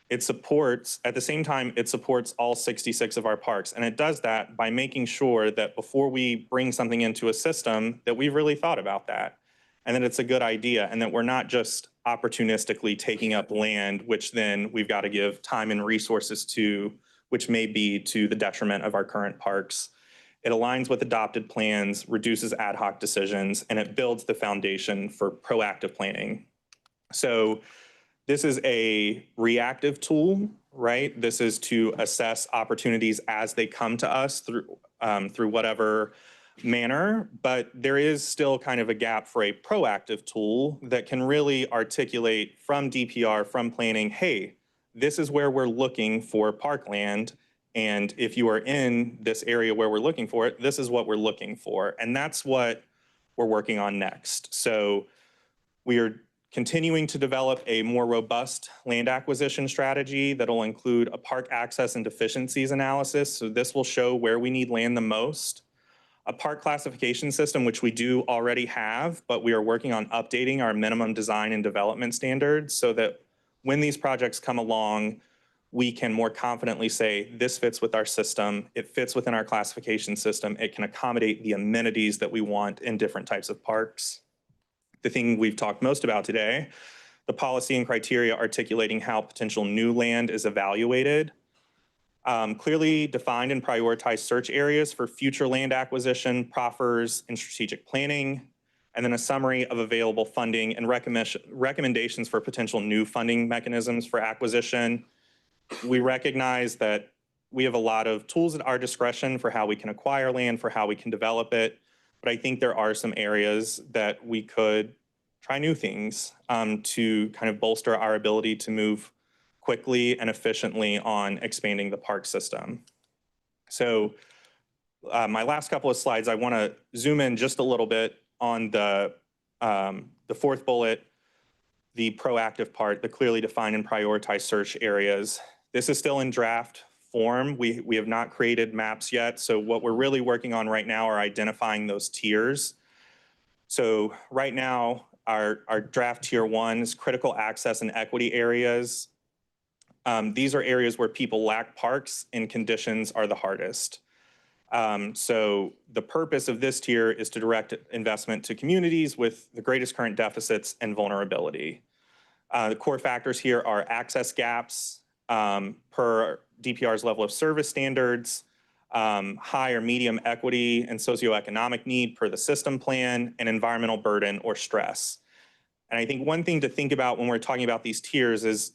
It supports, at the same time, it supports all 66 of our parks. And it does that by making sure that before we bring something into a system, that we've really thought about that. And that it's a good idea, and that we're not just opportunistically taking up land, which then we've got to give time and resources to, which may be to the detriment of our current parks. It aligns with adopted plans, reduces ad hoc decisions, and it builds the foundation for proactive planning. So this is a reactive tool, right? This is to assess opportunities as they come to us through whatever manner, but there is still kind of a gap for a proactive tool that can really articulate from DPR, from planning, hey, this is where we're looking for parkland. And if you are in this area where we're looking for it, this is what we're looking for. And that's what we're working on next. So we are continuing to develop a more robust land acquisition strategy that'll include a park access and deficiencies analysis. So this will show where we need land the most. A park classification system, which we do already have, but we are working on updating our minimum design and development standards so that when these projects come along, we can more confidently say, this fits with our system, it fits within our classification system, it can accommodate the amenities that we want in different types of parks. The thing we've talked most about today, the policy and criteria articulating how potential new land is evaluated. Clearly defined and prioritized search areas for future land acquisition, proffers, and strategic planning, and then a summary of available funding and recommendations for potential new funding mechanisms for acquisition. We recognize that we have a lot of tools at our discretion for how we can acquire land, for how we can develop it, but I think there are some areas that we could try new things to kind of bolster our ability to move quickly and efficiently on expanding the park system. So my last couple of slides, I want to zoom in just a little bit on the fourth bullet, the proactive part, the clearly defined and prioritized search areas. This is still in draft form. We have not created maps yet. So what we're really working on right now are identifying those tiers. So right now, our draft tier 1 is critical access and equity areas. These are areas where people lack parks and conditions are the hardest. So the purpose of this tier is to direct investment to communities with the greatest current deficits and vulnerability. The core factors here are access gaps per DPR's level of service standards, high or medium equity and socioeconomic need per the system plan, and environmental burden or stress. And I think one thing to think about when we're talking about these tiers is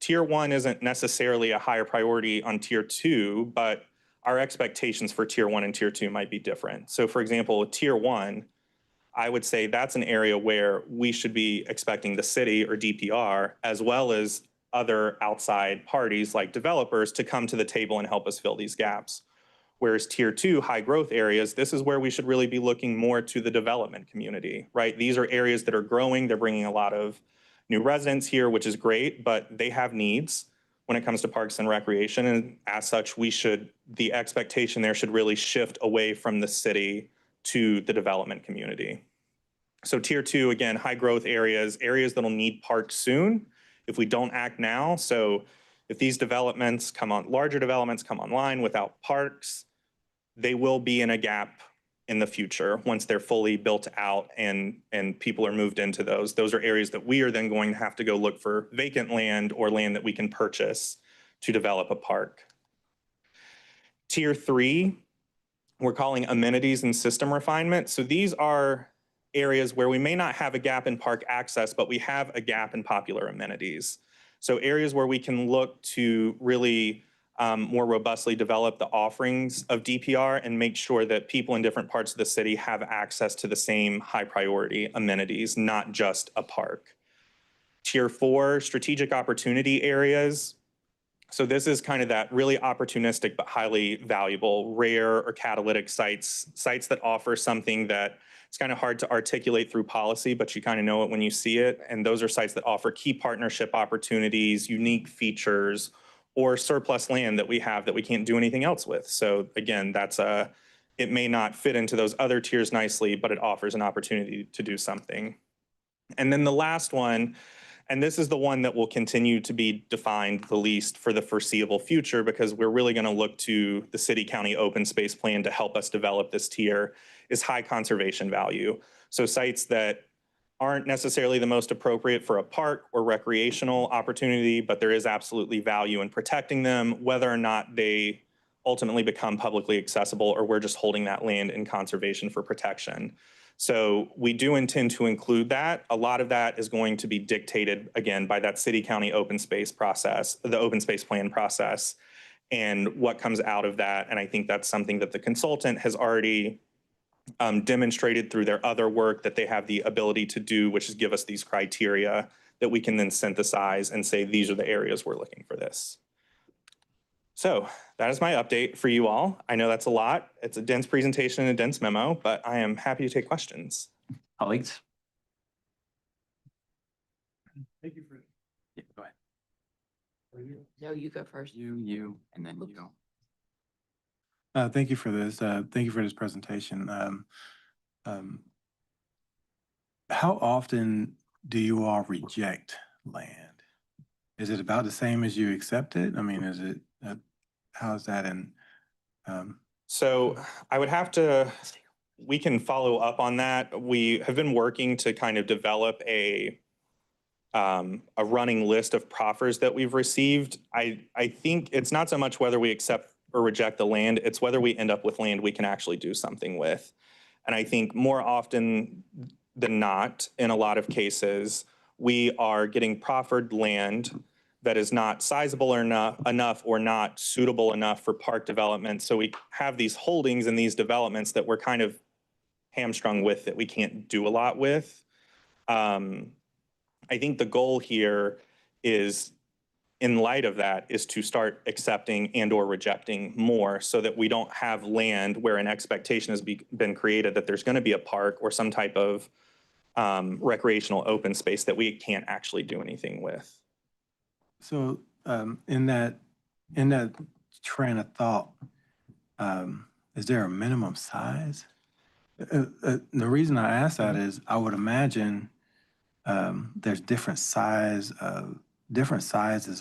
tier 1 isn't necessarily a higher priority on tier 2, but our expectations for tier 1 and tier 2 might be different. So for example, tier 1, I would say that's an area where we should be expecting the city or DPR, as well as other outside parties like developers, to come to the table and help us fill these gaps. Whereas tier 2, high growth areas, this is where we should really be looking more to the development community, right? These are areas that are growing. They're bringing a lot of new residents here, which is great, but they have needs when it comes to parks and recreation. And as such, the expectation there should really shift away from the city to the development community. So tier 2, again, high growth areas that'll need parks soon if we don't act now. So if these developments larger developments come online without parks, they will be in a gap in the future once they're fully built out and people are moved into those. Those are areas that we are then going to have to go look for vacant land or land that we can purchase to develop a park. Tier 3, we're calling amenities and system refinement. So these are areas where we may not have a gap in park access, but we have a gap in popular amenities. So areas where we can look to really more robustly develop the offerings of DPR and make sure that people in different parts of the city have access to the same high priority amenities, not just a park. Tier 4, strategic opportunity areas. So this is kind of that really opportunistic but highly valuable, rare or catalytic sites that offer something that it's kind of hard to articulate through policy, but you kind of know it when you see it. And those are sites that offer key partnership opportunities, unique features, or surplus land that we have that we can't do anything else with. So again, it may not fit into those other tiers nicely, but it offers an opportunity to do something. And then the last one, and this is the one that will continue to be defined the least for the foreseeable future, because we're really going to look to the city-county open space plan to help us develop this tier, is high conservation value. So sites that aren't necessarily the most appropriate for a park or recreational opportunity, but there is absolutely value in protecting them, whether or not they ultimately become publicly accessible or we're just holding that land in conservation for protection. So we do intend to include that. A lot of that is going to be dictated, again, by that city-county open space process, the open space plan process, and what comes out of that. And I think that's something that the consultant has already demonstrated through their other work that they have the ability to do, which is give us these criteria that we can then synthesize and say, these are the areas we're looking for this. So that is my update for you all. I know that's a lot. It's a dense presentation and a dense memo, but I am happy to take questions.
Colleagues?
Thank you for.
Yeah, go ahead.
No, you go first.
You, and then you.
Thank you for this. Thank you for this presentation. How often do you all reject land? Is it about the same as you accept it? I mean, is it, how's that in?
So I would have to, we can follow up on that. We have been working to kind of develop a running list of proffers that we've received. I think it's not so much whether we accept or reject the land, it's whether we end up with land we can actually do something with. And I think more often than not, in a lot of cases, we are getting proffered land that is not sizable enough or not suitable enough for park development. So we have these holdings in these developments that we're kind of hamstrung with, that we can't do a lot with. I think the goal here is, in light of that, is to start accepting and or rejecting more, so that we don't have land where an expectation has been created that there's going to be a park or some type of recreational open space that we can't actually do anything with.
So in that train of thought, is there a minimum size? The reason I ask that is I would imagine there's different sizes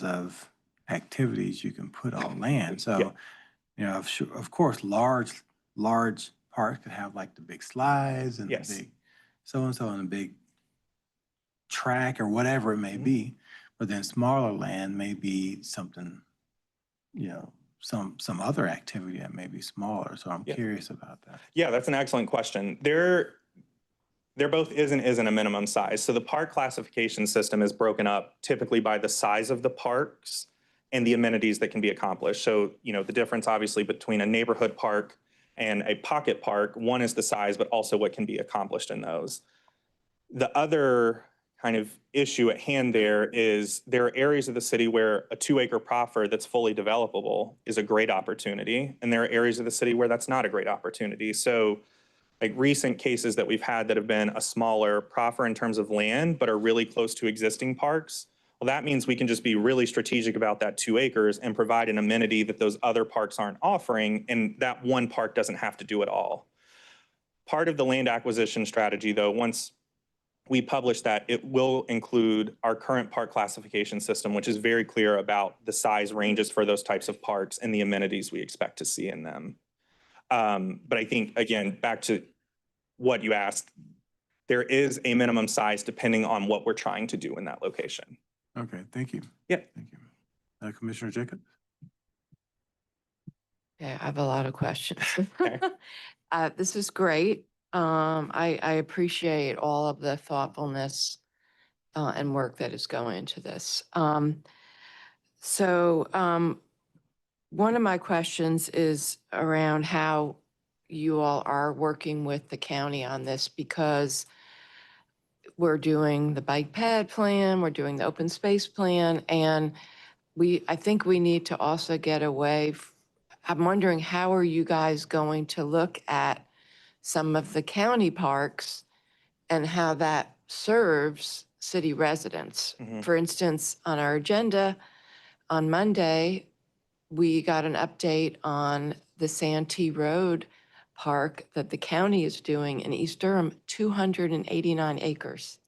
of activities you can put on land. So, you know, of course, large parks could have like the big slides and the
Yes.
big so-and-so and the big track or whatever it may be. But then smaller land may be something, you know, some other activity that may be smaller. So I'm curious about that.
Yeah, that's an excellent question. There both is and isn't a minimum size. So the park classification system is broken up typically by the size of the parks and the amenities that can be accomplished. So, you know, the difference obviously between a neighborhood park and a pocket park, one is the size, but also what can be accomplished in those. The other kind of issue at hand there is there are areas of the city where a 2-acre proffer that's fully developable is a great opportunity. And there are areas of the city where that's not a great opportunity. So like recent cases that we've had that have been a smaller proffer in terms of land, but are really close to existing parks. Well, that means we can just be really strategic about that 2 acres and provide an amenity that those other parks aren't offering. And that one park doesn't have to do it all. Part of the land acquisition strategy, though, once we publish that, it will include our current park classification system, which is very clear about the size ranges for those types of parks and the amenities we expect to see in them. But I think, again, back to what you asked, there is a minimum size depending on what we're trying to do in that location.
Okay, thank you.
Yeah.
Thank you. Commissioner Jacobs?
Okay, I have a lot of questions.
Okay.
This is great. I appreciate all of the thoughtfulness and work that is going into this. One of my questions is around how you all are working with the county on this, because we're doing the bike ped plan, we're doing the open space plan, and I think we need to also get away. I'm wondering, how are you guys going to look at some of the county parks and how that serves city residents? For instance, on our agenda on Monday, we got an update on the Santee Road Park that the county is doing in East Durham, 289 acres.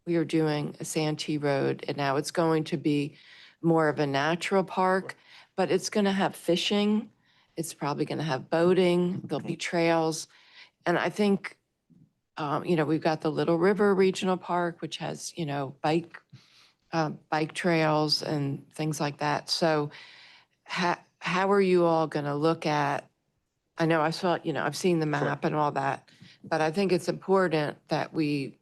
We are doing a Santee Road, and now it's going to be more of a natural park, but it's going to have fishing. It's probably going to have boating. There'll be trails. And I think, you know, we've got the Little River Regional Park, which has, you know, bike trails and things like that. So how are you all going to look at, I know I saw, you know, I've seen the map and all that, but I think it's important that we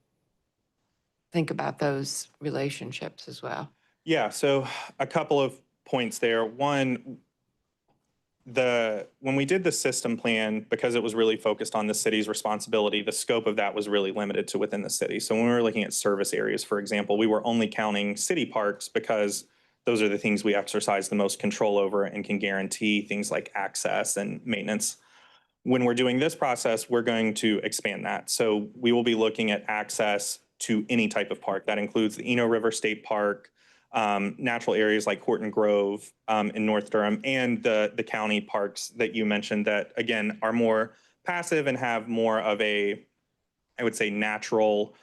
think about those relationships as well.
Yeah, so a couple of points there. One, when we did the system plan, because it was really focused on the city's responsibility, the scope of that was really limited to within the city. So when we were looking at service areas, for example, we were only counting city parks because those are the things we exercise the most control over and can guarantee things like access and maintenance. When we're doing this process, we're going to expand that. So we will be looking at access to any type of park. That includes the Eno River State Park, natural areas like Horton Grove in North Durham, and the county parks that you mentioned that, again, are more passive and have more of a, I would say, natural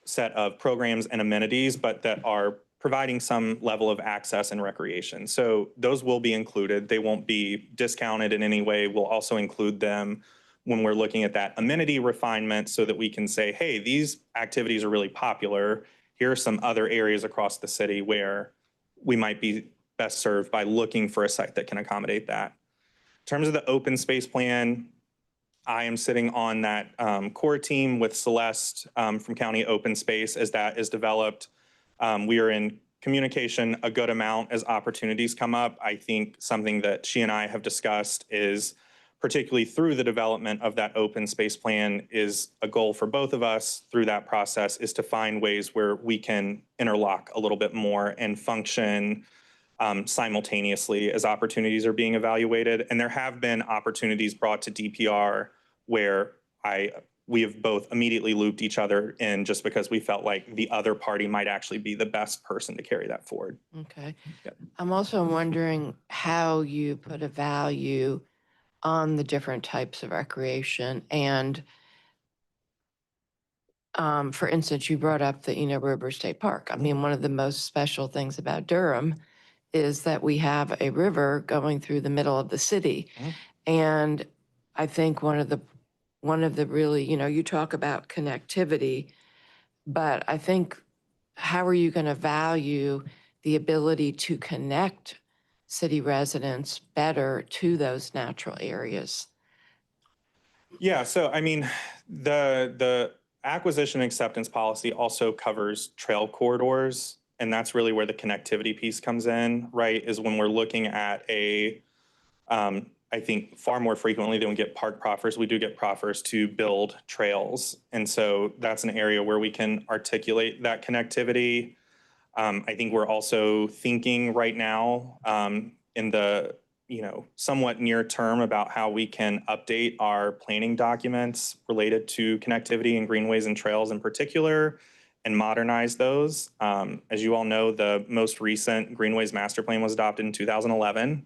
set of programs and amenities, but that are providing some level of access and recreation. So those will be included. They won't be discounted in any way. We'll also include them when we're looking at that amenity refinement so that we can say, hey, these activities are really popular. Here are some other areas across the city where we might be best served by looking for a site that can accommodate that. In terms of the open space plan, I am sitting on that core team with Celeste from County Open Space as that is developed. We are in communication a good amount as opportunities come up. I think something that she and I have discussed is, particularly through the development of that open space plan, is a goal for both of us through that process, is to find ways where we can interlock a little bit more and function simultaneously as opportunities are being evaluated. And there have been opportunities brought to DPR where we have both immediately looped each other in just because we felt like the other party might actually be the best person to carry that forward.
Okay.
Yep.
I'm also wondering how you put a value on the different types of recreation. And for instance, you brought up the Eno River State Park. I mean, one of the most special things about Durham is that we have a river going through the middle of the city. And I think one of the really, you talk about connectivity, but I think how are you going to value the ability to connect city residents better to those natural areas?
Yeah, so I mean, the acquisition acceptance policy also covers trail corridors, and that's really where the connectivity piece comes in, right? Is when we're looking at I think far more frequently than we get park proffers, we do get proffers to build trails. And so that's an area where we can articulate that connectivity. I think we're also thinking right now in the somewhat near term about how we can update our planning documents related to connectivity and greenways and trails in particular and modernize those. As you all know, the most recent Greenways Master Plan was adopted in 2011.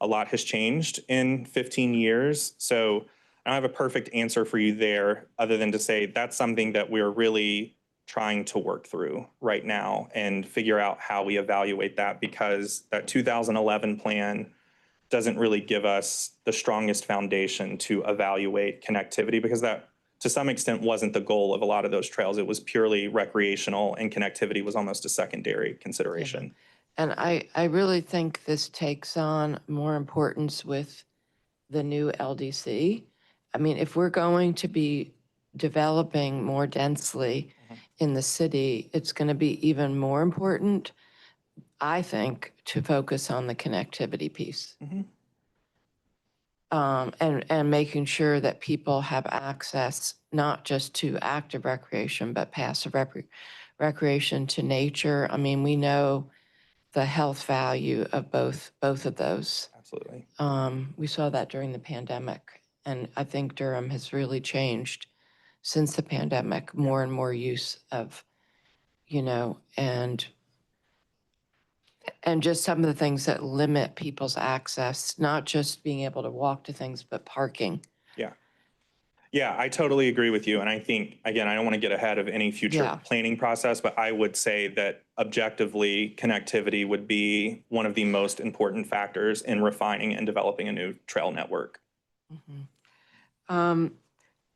A lot has changed in 15 years. So I don't have a perfect answer for you there other than to say that's something that we're really trying to work through right now and figure out how we evaluate that, because that 2011 plan doesn't really give us the strongest foundation to evaluate connectivity, because that to some extent wasn't the goal of a lot of those trails. It was purely recreational, and connectivity was almost a secondary consideration.
And I really think this takes on more importance with the new LDC. I mean, if we're going to be developing more densely in the city, it's going to be even more important, I think, to focus on the connectivity piece. And making sure that people have access not just to active recreation, but passive recreation to nature. I mean, we know the health value of both of those.
Absolutely.
We saw that during the pandemic, and I think Durham has really changed since the pandemic. More and more use of, and just some of the things that limit people's access, not just being able to walk to things, but parking.
Yeah, I totally agree with you. And I think, again, I don't want to get ahead of any future planning process, but I would say that objectively, connectivity would be one of the most important factors in refining and developing a new trail network.
I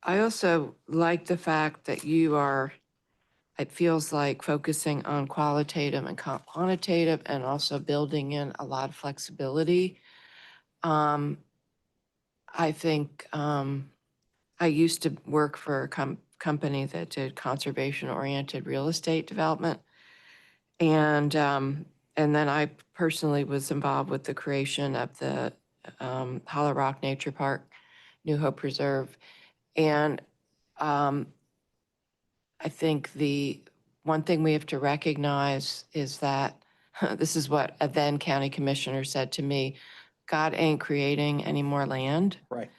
also like the fact that you are, it feels like, focusing on qualitative and quantitative and also building in a lot of flexibility. I think I used to work for a company that did conservation-oriented real estate development. And then I personally was involved with the creation of the Hollow Rock Nature Park, New Hope Reserve. And I think the one thing we have to recognize is that this is what a then county commissioner said to me: God ain't creating any more land.
Right.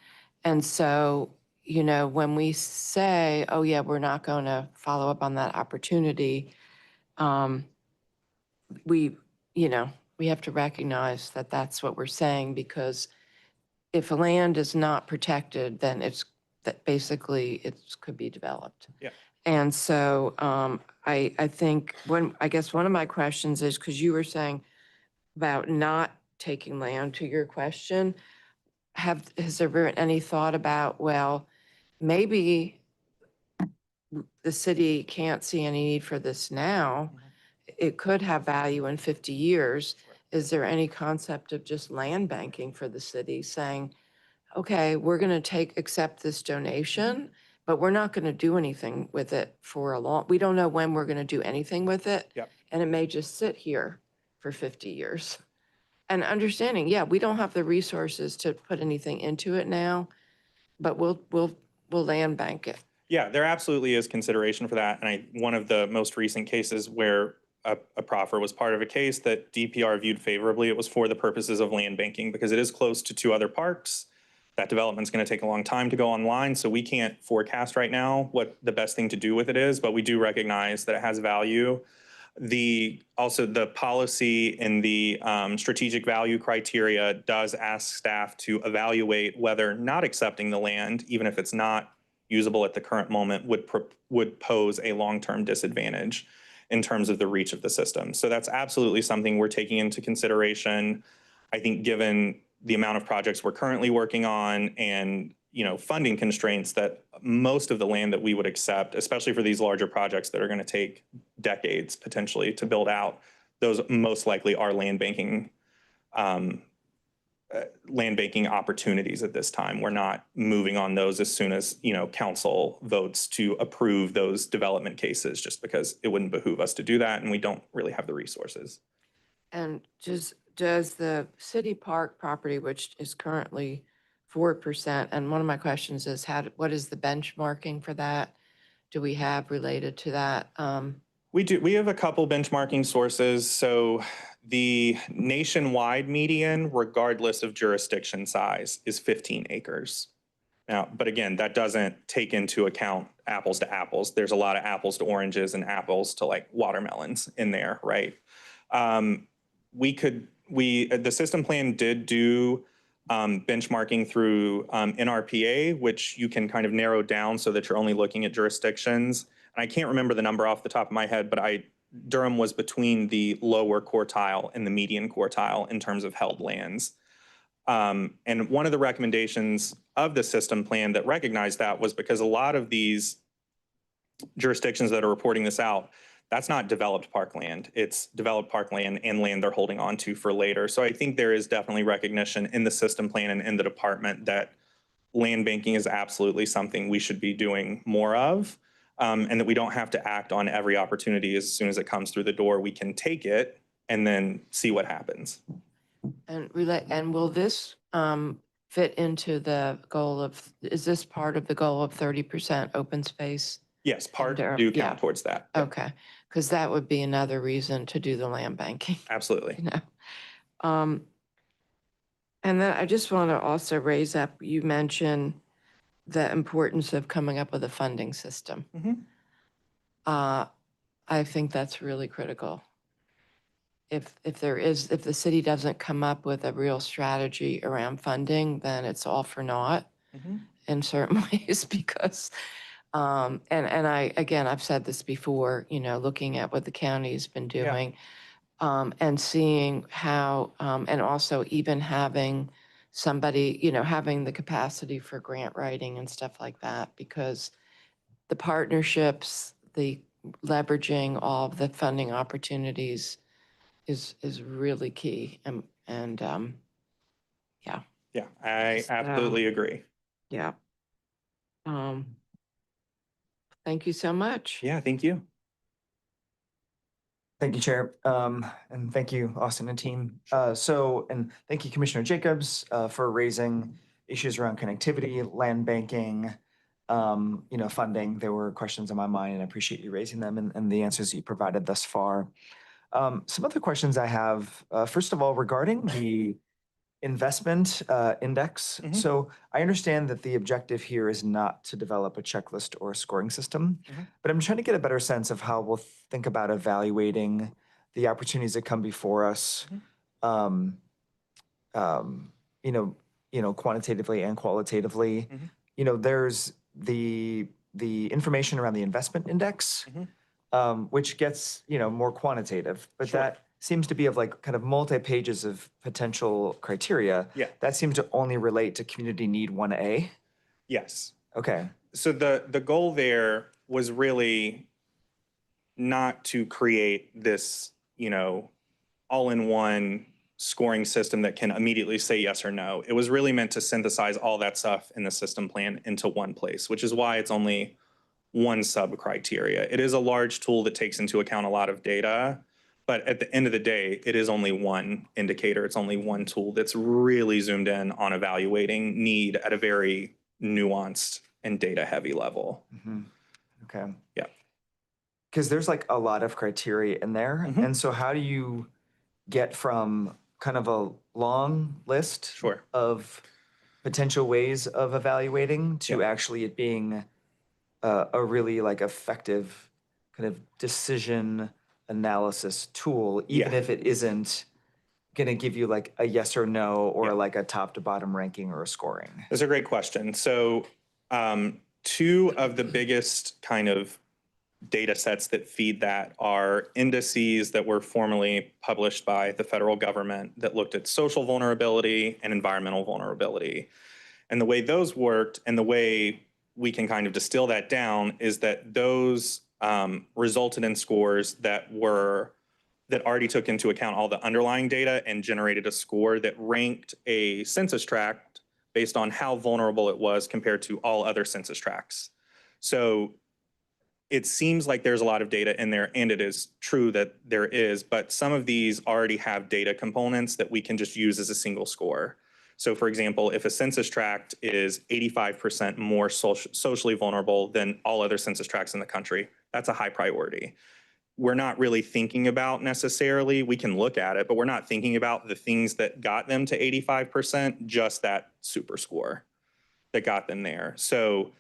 And so, when we say, oh yeah, we're not going to follow up on that opportunity, we have to recognize that that's what we're saying, because if land is not protected, then that basically it could be developed.
Yeah.
And so I think I guess one of my questions is, because you were saying about not taking land, to your question, has there been any thought about, well, maybe the city can't see any need for this now. It could have value in 50 years. Is there any concept of just land banking for the city, saying, okay, we're going to accept this donation, but we're not going to do anything with it for we don't know when we're going to do anything with it.
Yep.
And it may just sit here for 50 years. And understanding, yeah, we don't have the resources to put anything into it now, but we'll land bank it.
Yeah, there absolutely is consideration for that. And one of the most recent cases where a proffer was part of a case that DPR viewed favorably, it was for the purposes of land banking, because it is close to 2 other parks. That development's going to take a long time to go online, so we can't forecast right now what the best thing to do with it is, but we do recognize that it has value. Also the policy in the strategic value criteria does ask staff to evaluate whether not accepting the land, even if it's not usable at the current moment, would pose a long-term disadvantage in terms of the reach of the system. So that's absolutely something we're taking into consideration. I think given the amount of projects we're currently working on and funding constraints, that most of the land that we would accept, especially for these larger projects that are going to take decades potentially to build out, those most likely are land banking opportunities at this time. We're not moving on those as soon as council votes to approve those development cases, just because it wouldn't behoove us to do that, and we don't really have the resources.
And does the city park property, which is currently 4%, and one of my questions is what is the benchmarking for that? Do we have related to that?
We do. We have a couple benchmarking sources. So the nationwide median, regardless of jurisdiction size, is 15 acres. Now, but again, that doesn't take into account apples to apples. There's a lot of apples to oranges and apples to like watermelons in there, right? The system plan did do benchmarking through NRPA, which you can kind of narrow down so that you're only looking at jurisdictions. And I can't remember the number off the top of my head, but Durham was between the lower quartile and the median quartile in terms of held lands. And one of the recommendations of the system plan that recognized that was because a lot of these jurisdictions that are reporting this out, that's not developed parkland. It's developed parkland and land they're holding on to for later. So I think there is definitely recognition in the system plan and in the department that land banking is absolutely something we should be doing more of, and that we don't have to act on every opportunity as soon as it comes through the door. We can take it and then see what happens.
And will this fit into the goal of, is this part of the goal of 30% open space?
Yes, part do count towards that. Yep.
Okay, because that would be another reason to do the land banking.
Absolutely.
And then I just want to also raise up, you mentioned the importance of coming up with a funding system. I think that's really critical. If the city doesn't come up with a real strategy around funding, then it's all for naught in certain ways, because I've said this before, looking at what the county's been doing, and seeing how, and also even having somebody, having the capacity for grant writing and stuff like that, because the partnerships, the leveraging all of the funding opportunities is really key.
Yeah, I absolutely agree.
Yeah. Thank you so much.
Yeah, thank you.
Thank you, Chair. And thank you, Austin and team. And thank you, Commissioner Jacobs, for raising issues around connectivity, land banking, funding. There were questions on my mind, and I appreciate you raising them and the answers you provided thus far. Some other questions I have, first of all, regarding the investment index. So I understand that the objective here is not to develop a checklist or a scoring system, but I'm trying to get a better sense of how we'll think about evaluating the opportunities that come before us, quantitatively and qualitatively. There's the information around the investment index, which gets, more quantitative, but that seems to be of like kind of multi-pages of potential criteria.
Yeah.
That seems to only relate to community need 1A.
Yes.
Okay.
So the goal there was really not to create this, all-in-one scoring system that can immediately say yes or no. It was really meant to synthesize all that stuff in the system plan into one place, which is why it's only one sub-criteria. It is a large tool that takes into account a lot of data, but at the end of the day, it is only one indicator. It's only one tool that's really zoomed in on evaluating need at a very nuanced and data-heavy level.
Okay.
Yeah.
Because there's like a lot of criteria in there. And so how do you get from kind of a long list of potential ways of evaluating to actually it being a really like effective kind of decision analysis tool, even
Yeah.
if it isn't going to give you like a yes or no or
Yeah.
like a top to bottom ranking or a scoring?
That's a great question. So two of the biggest kind of data sets that feed that are indices that were formerly published by the federal government that looked at social vulnerability and environmental vulnerability. And the way those worked and the way we can kind of distill that down is that those resulted in scores that already took into account all the underlying data and generated a score that ranked a census tract based on how vulnerable it was compared to all other census tracts. So it seems like there's a lot of data in there, and it is true that there is, but some of these already have data components that we can just use as a single score. So for example, if a census tract is 85% more socially vulnerable than all other census tracts in the country, that's a high priority. We're not really thinking about necessarily, we can look at it, but we're not thinking about the things that got them to 85%, just that super score that got them there. So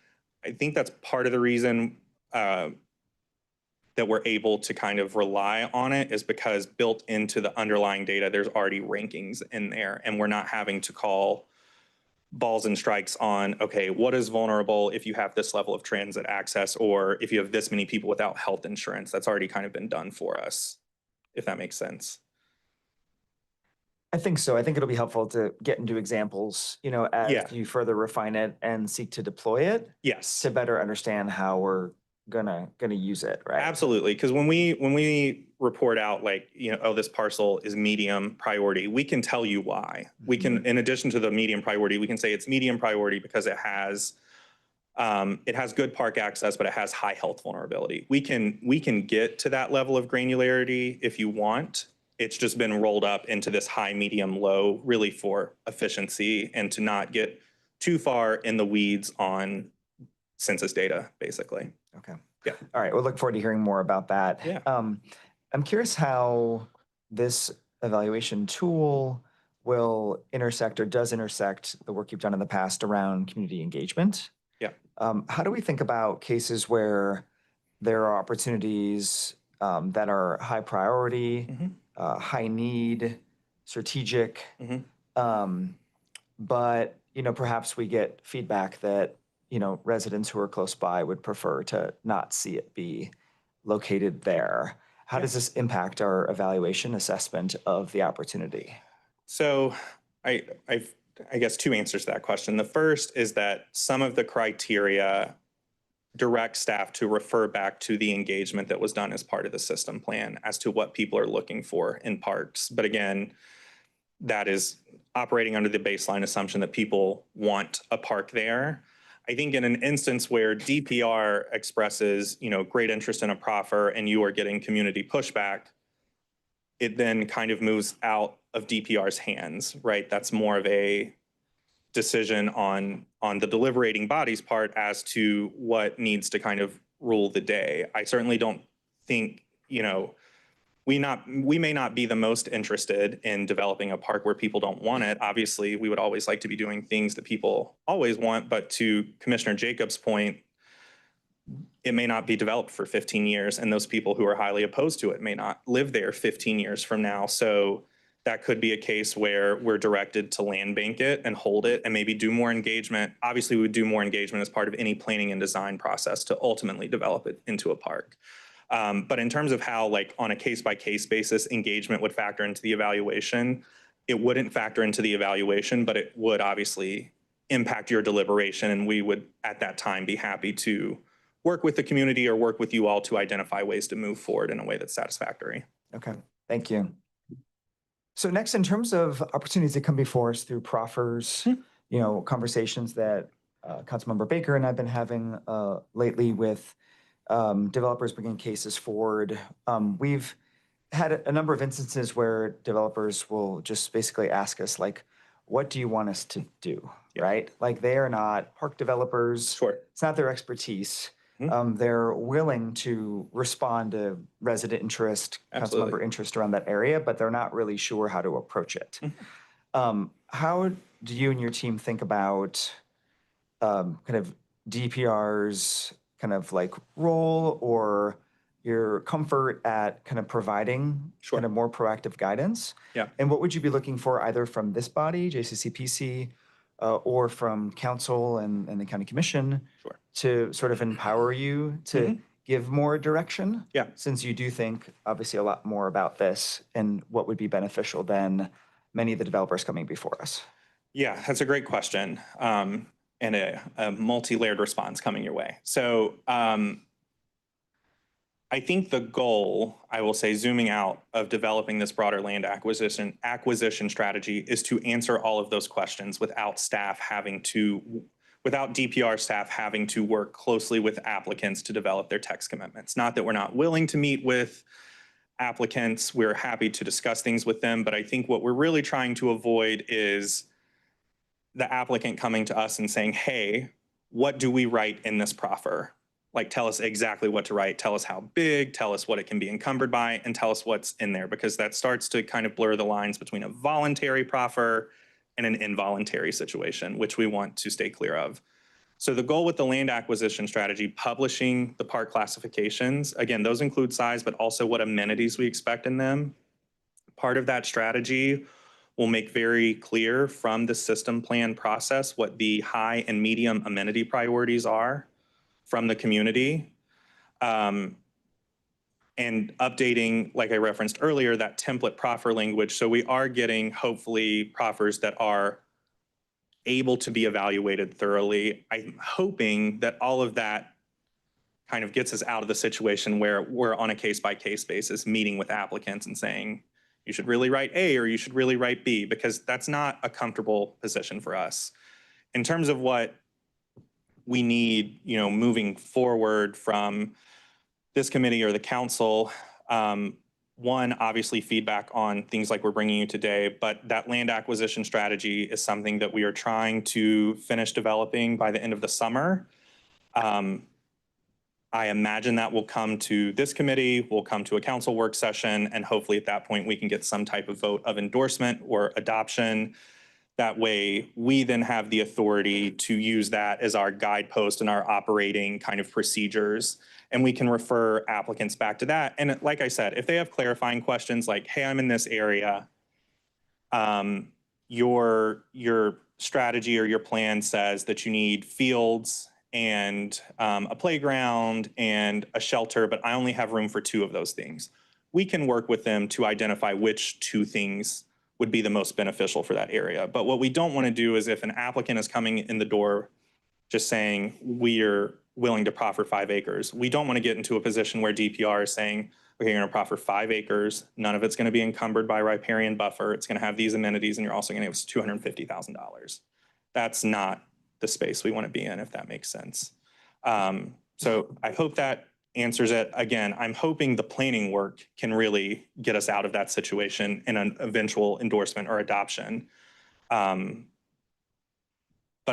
I think that's part of the reason that we're able to kind of rely on it, is because built into the underlying data, there's already rankings in there, and we're not having to call balls and strikes on, okay, what is vulnerable if you have this level of transit access, or if you have this many people without health insurance. That's already kind of been done for us, if that makes sense.
I think so. I think it'll be helpful to get into examples, as
Yeah.
you further refine it and seek to deploy it
Yes.
to better understand how we're gonna use it, right?
Absolutely, because when we report out like, oh, this parcel is medium priority, we can tell you why. We can, in addition to the medium priority, we can say it's medium priority because it has good park access, but it has high health vulnerability. We can get to that level of granularity if you want. It's just been rolled up into this high, medium, low, really for efficiency and to not get too far in the weeds on census data, basically.
Okay.
Yeah.
All right. We'll look forward to hearing more about that.
Yeah.
I'm curious how this evaluation tool will intersect or does intersect the work you've done in the past around community engagement.
Yeah.
How do we think about cases where there are opportunities that are high priority, high need, strategic, but perhaps we get feedback that residents who are close by would prefer to not see it be located there? How does this impact our evaluation assessment of the opportunity?
So I guess two answers to that question. The first is that some of the criteria direct staff to refer back to the engagement that was done as part of the system plan as to what people are looking for in parks. But again, that is operating under the baseline assumption that people want a park there. I think in an instance where DPR expresses, great interest in a proffer and you are getting community pushback, it then kind of moves out of DPR's hands, right? That's more of a decision on the deliberating body's part as to what needs to kind of rule the day. I certainly don't think, we may not be the most interested in developing a park where people don't want it. Obviously, we would always like to be doing things that people always want, but to Commissioner Jacobs' point, it may not be developed for 15 years, and those people who are highly opposed to it may not live there 15 years from now. So that could be a case where we're directed to land bank it and hold it and maybe do more engagement. Obviously, we would do more engagement as part of any planning and design process to ultimately develop it into a park. But in terms of how, like, on a case-by-case basis, engagement would factor into the evaluation, it wouldn't factor into the evaluation, but it would obviously impact your deliberation, and we would, at that time, be happy to work with the community or work with you all to identify ways to move forward in a way that's satisfactory.
Okay, thank you. So next, in terms of opportunities that come before us through proffers, conversations that Councilmember Baker and I've been having lately with developers bringing cases forward. We've had a number of instances where developers will just basically ask us, like, what do you want us to do, right? Like, they are not park developers.
Sure.
It's not their expertise. They're willing to respond to resident interest, councilmember interest around that area, but they're not really sure how to approach it. How do you and your team think about kind of DPR's kind of like role or your comfort at kind of providing
Sure.
kind of more proactive guidance.
Yeah.
And what would you be looking for either from this body, JCCPC, or from council and the county commission
Sure.
to sort of empower you to give more direction?
Yeah.
Since you do think obviously a lot more about this and what would be beneficial than many of the developers coming before us.
Yeah, that's a great question, and a multi-layered response coming your way. So I think the goal, I will say, zooming out of developing this broader land acquisition strategy is to answer all of those questions without DPR staff having to work closely with applicants to develop their text commitments. Not that we're not willing to meet with applicants, we're happy to discuss things with them, but I think what we're really trying to avoid is the applicant coming to us and saying, hey, what do we write in this proffer? Like, tell us exactly what to write, tell us how big, tell us what it can be encumbered by, and tell us what's in there, because that starts to kind of blur the lines between a voluntary proffer and an involuntary situation, which we want to stay clear of. So the goal with the land acquisition strategy, publishing the park classifications, again, those include size, but also what amenities we expect in them. Part of that strategy will make very clear from the system plan process what the high and medium amenity priorities are from the community. And updating, like I referenced earlier, that template proffer language. So we are getting, hopefully, proffers that are able to be evaluated thoroughly. I'm hoping that all of that kind of gets us out of the situation where we're on a case-by-case basis meeting with applicants and saying, you should really write A or you should really write B, because that's not a comfortable position for us. In terms of what we need, moving forward from this committee or the council, one, obviously feedback on things like we're bringing you today, but that land acquisition strategy is something that we are trying to finish developing by the end of the summer. I imagine that will come to this committee, will come to a council work session, and hopefully at that point we can get some type of vote of endorsement or adoption. That way we then have the authority to use that as our guidepost and our operating kind of procedures. And we can refer applicants back to that. And like I said, if they have clarifying questions like, hey, I'm in this area, your strategy or your plan says that you need fields and a playground and a shelter, but I only have room for 2 of those things. We can work with them to identify which 2 things would be the most beneficial for that area. But what we don't want to do is, if an applicant is coming in the door just saying we're willing to proffer 5 acres, we don't want to get into a position where DPR is saying, okay, you're going to proffer 5 acres, none of it's going to be encumbered by riparian buffer, it's going to have these amenities, and you're also going to give us $250,000. That's not the space we want to be in, if that makes sense. So I hope that answers it. Again, I'm hoping the planning work can really get us out of that situation in an eventual endorsement or adoption. But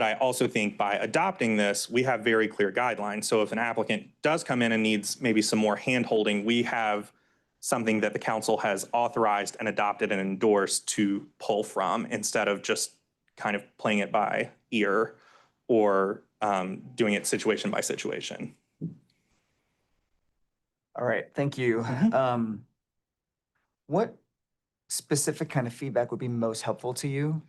I also think by adopting this, we have very clear guidelines. So if an applicant does come in and needs maybe some more hand-holding, we have something that the council has authorized and adopted and endorsed to pull from, instead of just kind of playing it by ear or doing it situation by situation.
All right, thank you. What specific kind of feedback would be most helpful to you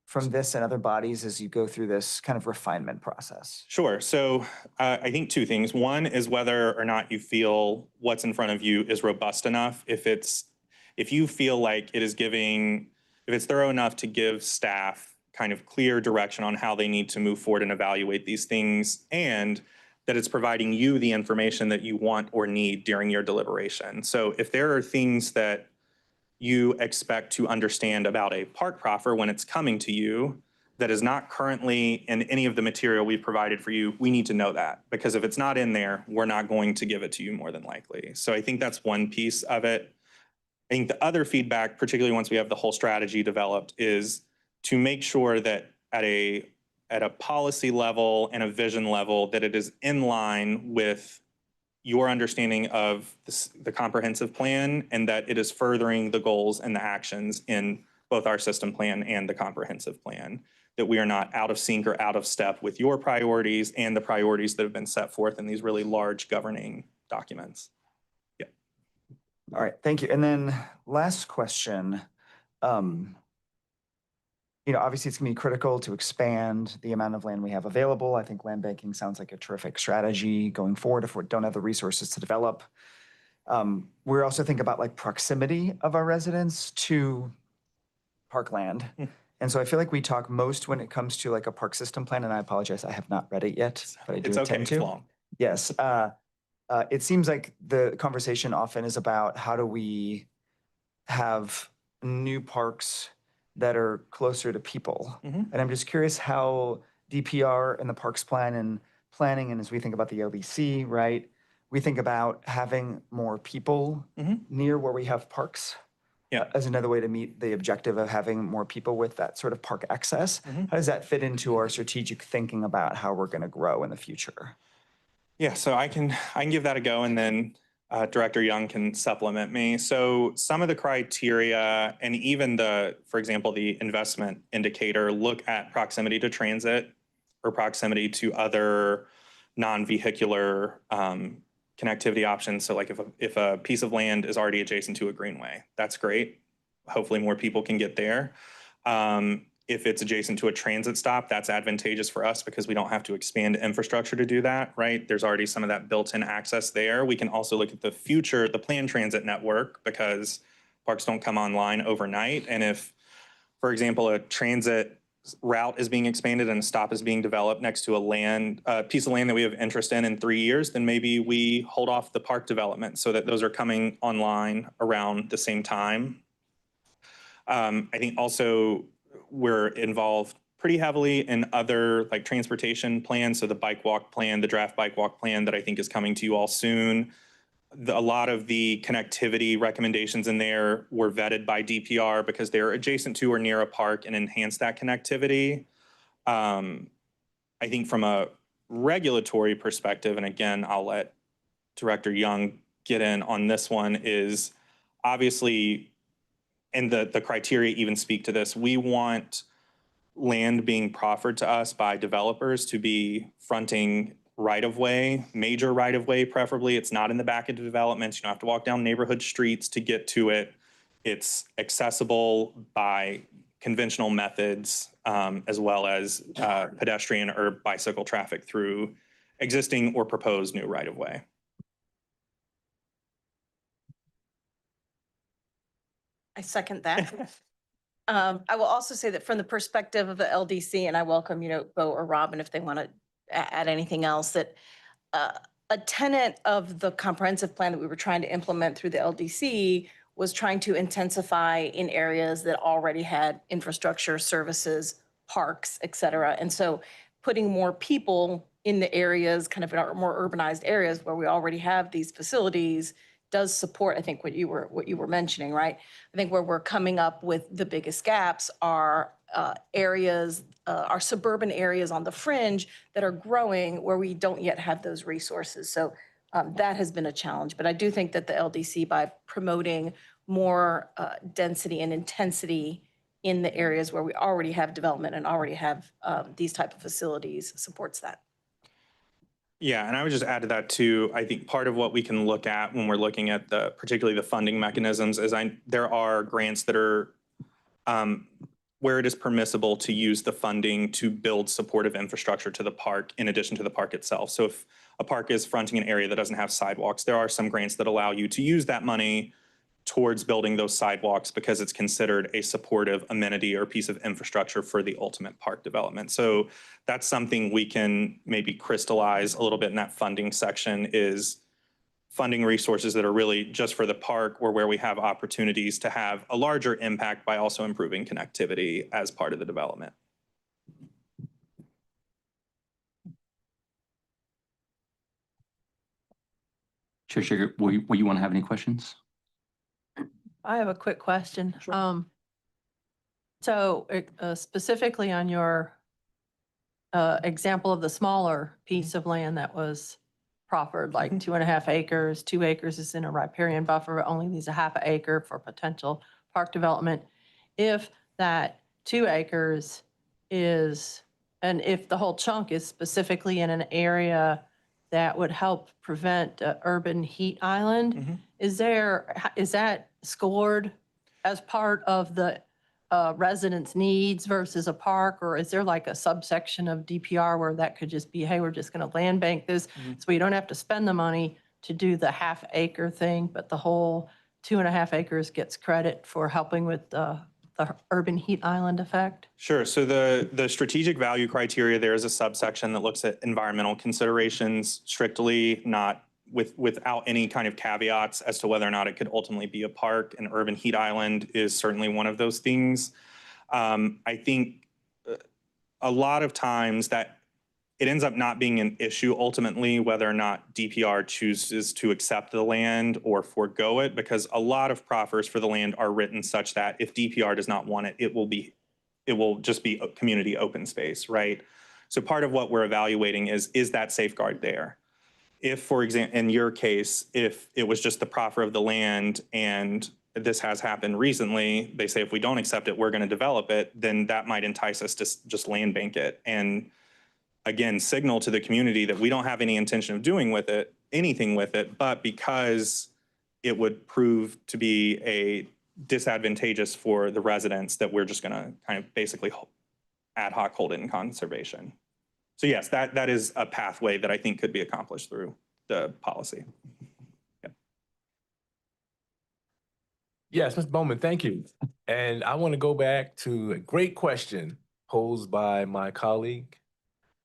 from this and other bodies as you go through this kind of refinement process?
Sure. So I think 2 things. One is whether or not you feel what's in front of you is robust enough. If you feel like it is if it's thorough enough to give staff kind of clear direction on how they need to move forward and evaluate these things, and that it's providing you the information that you want or need during your deliberation. So if there are things that you expect to understand about a park proffer when it's coming to you that is not currently in any of the material we've provided for you, we need to know that, because if it's not in there, we're not going to give it to you more than likely. So I think that's one piece of it. I think the other feedback, particularly once we have the whole strategy developed, is to make sure that at a policy level and a vision level, that it is in line with your understanding of the comprehensive plan, and that it is furthering the goals and the actions in both our system plan and the comprehensive plan, that we are not out of sync or out of step with your priorities and the priorities that have been set forth in these really large governing documents.
All right, thank you. And then last question. Obviously it's gonna be critical to expand the amount of land we have available. I think land banking sounds like a terrific strategy going forward if we don't have the resources to develop. We're also thinking about like proximity of our residents to parkland. And so I feel like we talk most when it comes to like a park system plan, and I apologize, I have not read it yet, but I do
It's okay,
intend
it's
to.
long.
Yes, it seems like the conversation often is about how do we have new parks that are closer to people.
Mhm.
And I'm just curious how DPR and the parks plan and planning, and as we think about the LDC, right? We think about having more people near where we have parks.
Yeah.
As another way to meet the objective of having more people with that sort of park access. How does that fit into our strategic thinking about how we're going to grow in the future?
Yeah, so I can give that a go, and then Director Young can supplement me. So some of the criteria and even for example, the investment indicator look at proximity to transit or proximity to other non-vehicular connectivity options. So like if a piece of land is already adjacent to a greenway, that's great. Hopefully more people can get there. If it's adjacent to a transit stop, that's advantageous for us because we don't have to expand infrastructure to do that, right? There's already some of that built-in access there. We can also look at the future, the planned transit network, because parks don't come online overnight. And if, for example, a transit route is being expanded and a stop is being developed next to a piece of land that we have interest in 3 years, then maybe we hold off the park development so that those are coming online around the same time. I think also we're involved pretty heavily in other like transportation plans. So the bike walk plan, the draft bike walk plan that I think is coming to you all soon. A lot of the connectivity recommendations in there were vetted by DPR because they're adjacent to or near a park and enhance that connectivity. I think from a regulatory perspective, and again, I'll let Director Young get in on this one, is obviously, and the criteria even speak to this, we want land being proffered to us by developers to be fronting right-of-way, major right-of-way preferably. It's not in the back of the developments. You don't have to walk down neighborhood streets to get to it. It's accessible by conventional methods as well as pedestrian or bicycle traffic through existing or proposed new right-of-way.
I second that. I will also say that from the perspective of the LDC, and I welcome, Bo or Robin if they want to add anything else, that a tenet of the comprehensive plan that we were trying to implement through the LDC was trying to intensify in areas that already had infrastructure, services, parks, et cetera. And so putting more people in the areas, kind of in our more urbanized areas where we already have these facilities does support, I think, what you were mentioning, right? I think where we're coming up with the biggest gaps are areas, our suburban areas on the fringe that are growing where we don't yet have those resources. So that has been a challenge. But I do think that the LDC, by promoting more density and intensity in the areas where we already have development and already have these type of facilities, supports that.
Yeah, and I would just add to that too. I think part of what we can look at when we're looking at particularly the funding mechanisms is there are grants that are where it is permissible to use the funding to build supportive infrastructure to the park in addition to the park itself. So if a park is fronting an area that doesn't have sidewalks, there are some grants that allow you to use that money towards building those sidewalks because it's considered a supportive amenity or piece of infrastructure for the ultimate park development. So that's something we can maybe crystallize a little bit in that funding section, is funding resources that are really just for the park or where we have opportunities to have a larger impact by also improving connectivity as part of the development.
Chair Sugar, will you want to have any questions?
I have a quick question.
Sure.
So specifically on your example of the smaller piece of land that was proffered, like 2.5 acres, 2 acres is in a riparian buffer, but only needs a 1/2 acre for potential park development. If that 2 acres is, and if the whole chunk is specifically in an area that would help prevent urban heat island, is that scored as part of the residents' needs versus a park? Or is there like a subsection of DPR where that could just be, hey, we're just going to land bank this so we don't have to spend the money to do the half-acre thing, but the whole 2.5 acres gets credit for helping with the urban heat island effect?
Sure. So the strategic value criteria, there is a subsection that looks at environmental considerations strictly, not without any kind of caveats as to whether or not it could ultimately be a park. An urban heat island is certainly one of those things. I think a lot of times that it ends up not being an issue ultimately whether or not DPR chooses to accept the land or forego it, because a lot of proffers for the land are written such that if DPR does not want it, it will just be a community open space, right? So part of what we're evaluating is that safeguard there? If, for example, in your case, if it was just the proffer of the land and this has happened recently, they say if we don't accept it, we're going to develop it, then that might entice us to just land bank it. And again, signal to the community that we don't have any intention of doing with it, anything with it, but because it would prove to be a disadvantageous for the residents, that we're just going to kind of basically ad hoc hold it in conservation. So yes, that is a pathway that I think could be accomplished through the policy. Yep.
Yes, Mr. Bowman, thank you. And I want to go back to a great question posed by my colleague,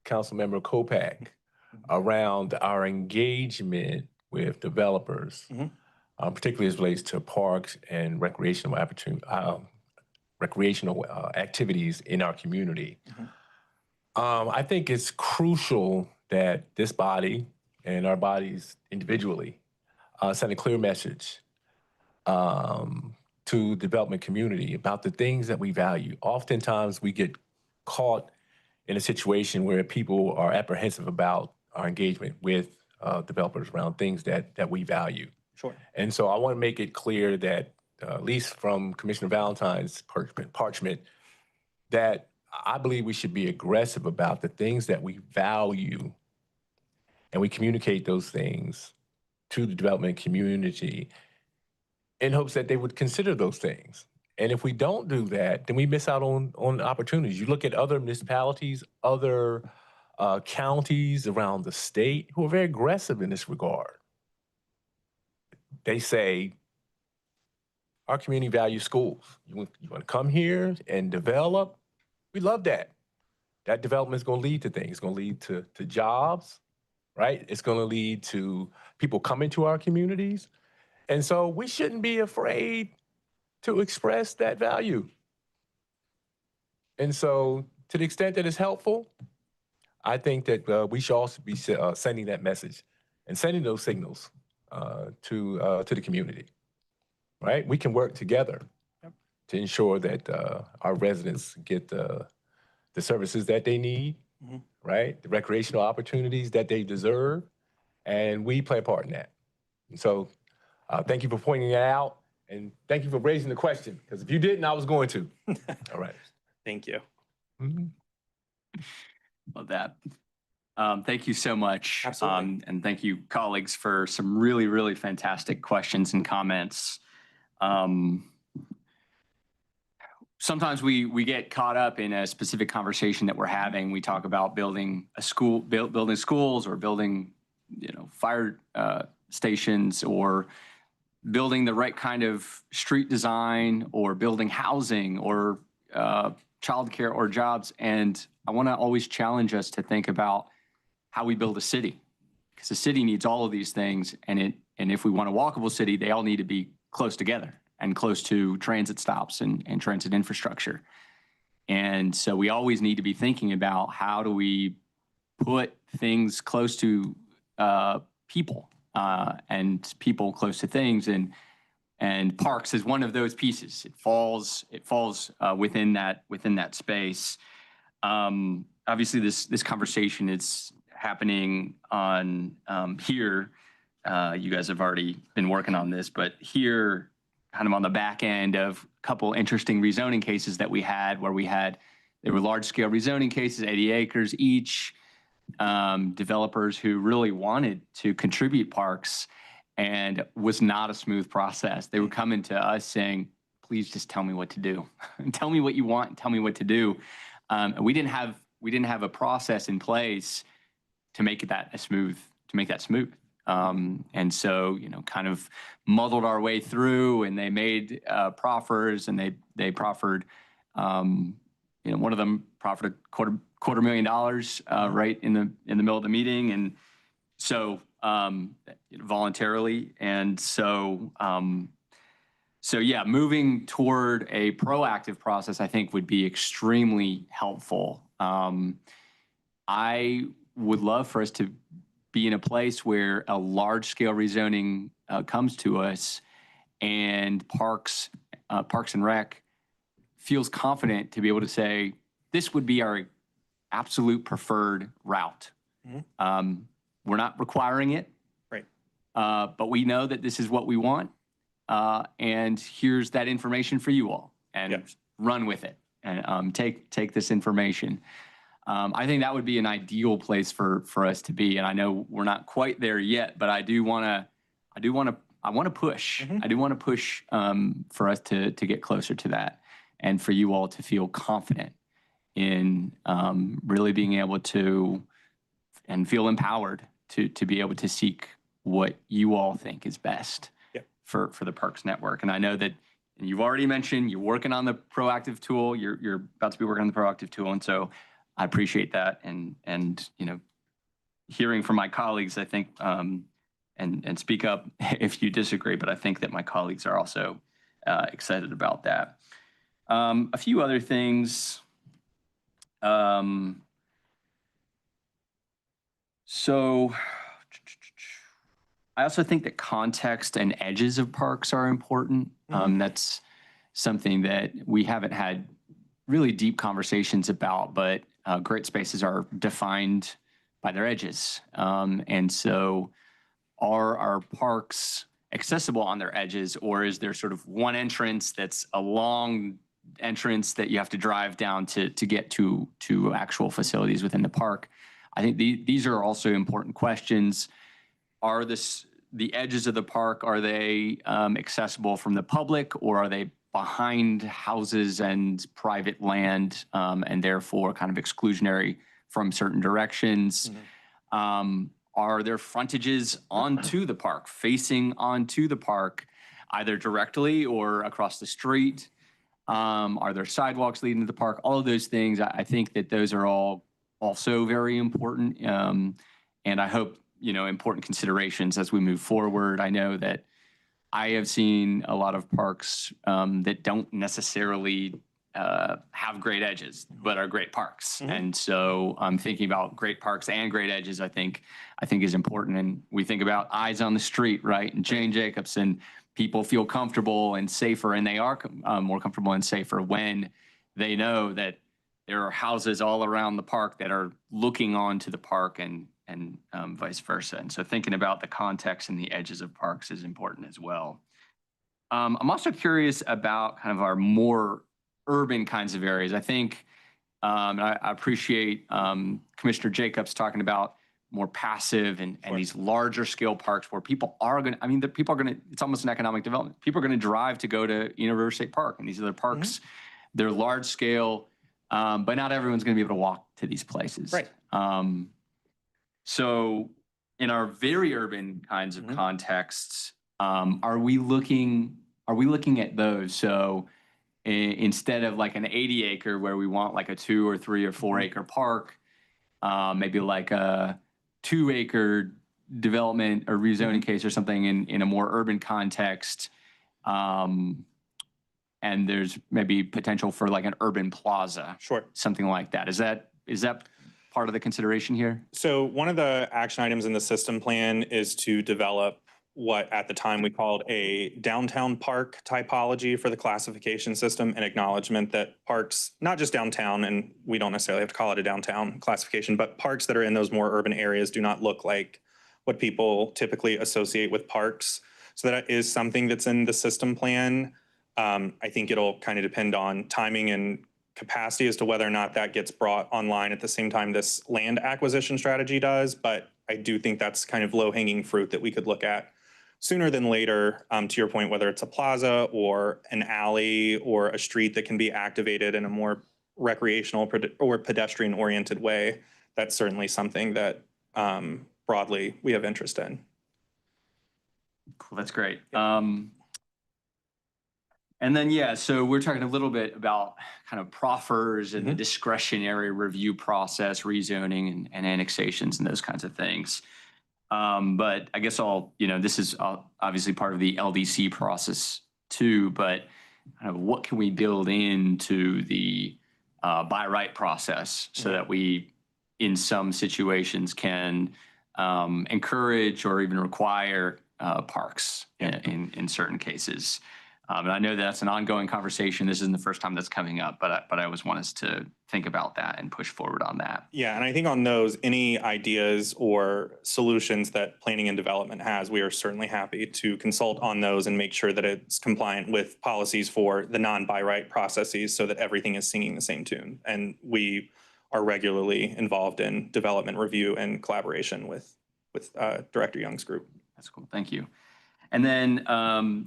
Councilmember Kopak, around our engagement with developers, particularly as it relates to parks and recreational activities in our community. I think it's crucial that this body and our bodies individually send a clear message to the development community about the things that we value. Oftentimes we get caught in a situation where people are apprehensive about our engagement with developers around things that we value.
Sure.
And so I want to make it clear that, at least from Commissioner Valentine's parchment, that I believe we should be aggressive about the things that we value, and we communicate those things to the development community in hopes that they would consider those things. And if we don't do that, then we miss out on opportunities. You look at other municipalities, other counties around the state who are very aggressive in this regard. They say, our community values schools. You want to come here and develop? We love that. That development is going to lead to things. It's going to lead to jobs, right? It's going to lead to people coming to our communities. And so we shouldn't be afraid to express that value. And so to the extent that it's helpful, I think that we should also be sending that message and sending those signals to the community, right? We can work together to ensure that our residents get the services that they need, right? The recreational opportunities that they deserve, and we play a part in that. And so thank you for pointing that out, and thank you for raising the question, because if you didn't, I was going to. All right.
Thank you.
Love that. Thank you so much.
Absolutely.
And thank you, colleagues, for some really, really fantastic questions and comments. Sometimes we get caught up in a specific conversation that we're having. We talk about building a school, building schools, or building, fire stations, or building the right kind of street design, or building housing, or childcare, or jobs. And I want to always challenge us to think about how we build a city, because the city needs all of these things. And if we want a walkable city, they all need to be close together and close to transit stops and transit infrastructure. And so we always need to be thinking about how do we put things close to people and people close to things. And parks is one of those pieces. It falls within that space. Obviously, this conversation is happening on here. You guys have already been working on this, but here, kind of on the back end of a couple interesting rezoning cases that we had, where they were large-scale rezoning cases, 80 acres each, developers who really wanted to contribute parks. and was not a smooth process. They were coming to us saying, please just tell me what to do. Tell me what you want, and tell me what to do. And we didn't have a process in place to make that smooth. And so, kind of muddled our way through, and they made proffers, and they proffered, one of them proffered $250,000 right in the middle of the meeting, and so voluntarily, and so yeah, moving toward a proactive process, I think, would be extremely helpful. I would love for us to be in a place where a large-scale rezoning comes to us, and Parks and Rec feels confident to be able to say, this would be our absolute preferred route. We're not requiring it,
Right.
But we know that this is what we want, and here's that information for you all, and run with it, and take this information. I think that would be an ideal place for us to be, and I know we're not quite there yet, but I want to push. I do want to push for us to get closer to that, and for you all to feel confident in really being able to and feel empowered to be able to seek what you all think is best for the Parks Network. And I know that you've already mentioned you're working on the proactive tool. You're about to be working on the proactive tool, and so I appreciate that. And hearing from my colleagues, I think, and speak up if you disagree, but I think that my colleagues are also excited about that. A few other things. So I also think that context and edges of parks are important. That's something that we haven't had really deep conversations about, but great spaces are defined by their edges. And so are our parks accessible on their edges, or is there sort of one entrance that's a long entrance that you have to drive down to get to actual facilities within the park? I think these are also important questions. Are the edges of the park, are they accessible from the public, or are they behind houses and private land, and therefore kind of exclusionary from certain directions? Are there frontages onto the park, facing onto the park, either directly or across the street? Are there sidewalks leading to the park? All of those things, I think that those are all also very important. And I hope, important considerations as we move forward. I know that I have seen a lot of parks that don't necessarily have great edges, but are great parks. And so I'm thinking about great parks and great edges, I think is important. And we think about eyes on the street, right? And Jane Jacobson, people feel comfortable and safer, and they are more comfortable and safer when they know that there are houses all around the park that are looking onto the park, and vice versa. And so thinking about the context and the edges of parks is important as well. I'm also curious about kind of our more urban kinds of areas. I think, and I appreciate Commissioner Jacobs talking about more passive and these larger scale parks where people are going to, it's almost an economic development. People are going to drive to go to University State Park, and these other parks, they're large scale, but not everyone's going to be able to walk to these places.
Right.
So in our very urban kinds of contexts, are we looking at those? So instead of like an 80 acre where we want like a 2 or 3 or 4 acre park, maybe like a 2 acre development or rezoning case or something in a more urban context. And there's maybe potential for like an urban plaza.
Sure.
Something like that. Is that part of the consideration here?
So one of the action items in the system plan is to develop what at the time we called a downtown park typology for the classification system, and acknowledgement that parks, not just downtown, and we don't necessarily have to call it a downtown classification, but parks that are in those more urban areas do not look like what people typically associate with parks. So that is something that's in the system plan. I think it'll kind of depend on timing and capacity as to whether or not that gets brought online at the same time this land acquisition strategy does. But I do think that's kind of low-hanging fruit that we could look at sooner than later, to your point, whether it's a plaza or an alley or a street that can be activated in a more recreational or pedestrian oriented way, that's certainly something that broadly we have interest in.
Cool, that's great. And then, yeah, so we're talking a little bit about kind of proffers and the discretionary review process, rezoning and annexations and those kinds of things. But I guess this is obviously part of the LDC process too, but kind of what can we build into the by right process so that we, in some situations, can encourage or even require parks in certain cases. And I know that's an ongoing conversation. This isn't the first time that's coming up, but I always want us to think about that and push forward on that.
Yeah, and I think on those, any ideas or solutions that planning and development has, we are certainly happy to consult on those and make sure that it's compliant with policies for the non-by right processes so that everything is singing the same tune. And we are regularly involved in development review and collaboration with Director Young's group.
That's cool. Thank you. And then,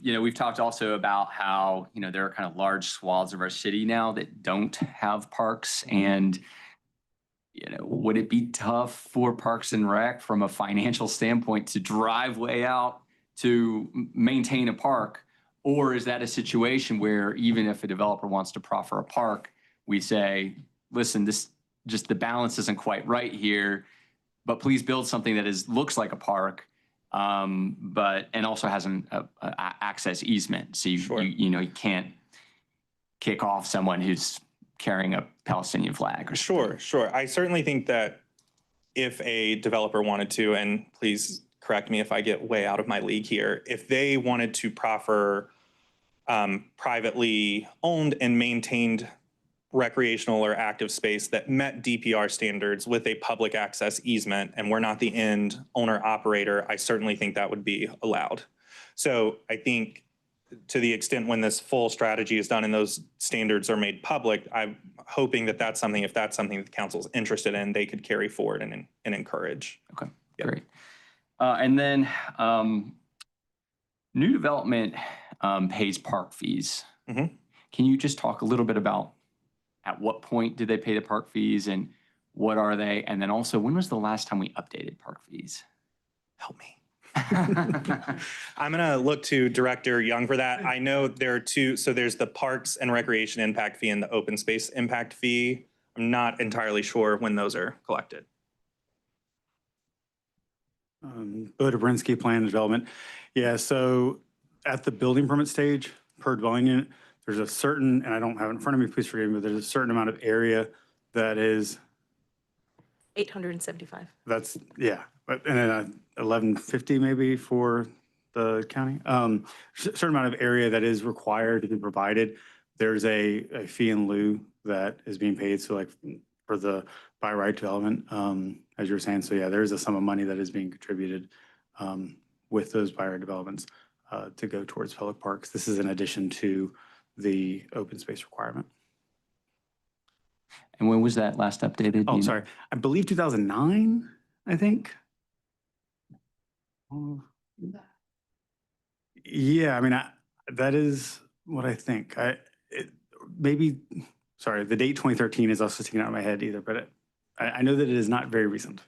we've talked also about how, there are kind of large swaths of our city now that don't have parks. And, would it be tough for Parks and Rec from a financial standpoint to drive way out to maintain a park? Or is that a situation where even if a developer wants to proffer a park, we say, listen, the balance isn't quite right here, but please build something that looks like a park. And also has an access easement. So you can't kick off someone who's carrying a Palestinian flag.
Sure. I certainly think that if a developer wanted to, and please correct me if I get way out of my league here, if they wanted to proffer privately owned and maintained recreational or active space that met DPR standards with a public access easement, and we're not the end owner operator, I certainly think that would be allowed. So I think to the extent when this full strategy is done and those standards are made public, I'm hoping that that's something, if that's something that the council's interested in, they could carry forward and encourage.
Okay, great. And then new development pays park fees. Can you just talk a little bit about at what point did they pay the park fees and what are they? And then also, when was the last time we updated park fees?
Help me. I'm going to look to Director Young for that. I know there are two. So there's the Parks and Recreation Impact Fee and the Open Space Impact Fee. I'm not entirely sure when those are collected.
Bo Dobrinsky, Plan Development. Yeah, so at the building permit stage, per dwelling unit, there's a certain, and I don't have it in front of me, please forgive me, but there's a certain amount of area that is
875.
But and then 1150 maybe for the county. Certain amount of area that is required to be provided. There's a fee in lieu that is being paid. So like for the by right development, as you were saying. So yeah, there is a sum of money that is being contributed with those by right developments to go towards public parks. This is in addition to the open space requirement.
And when was that last updated?
Oh, sorry. I believe 2009, I think. Yeah, I mean, that is what I think. Sorry, the date 2013 is also sticking out of my head either, but I know that it is not very recent.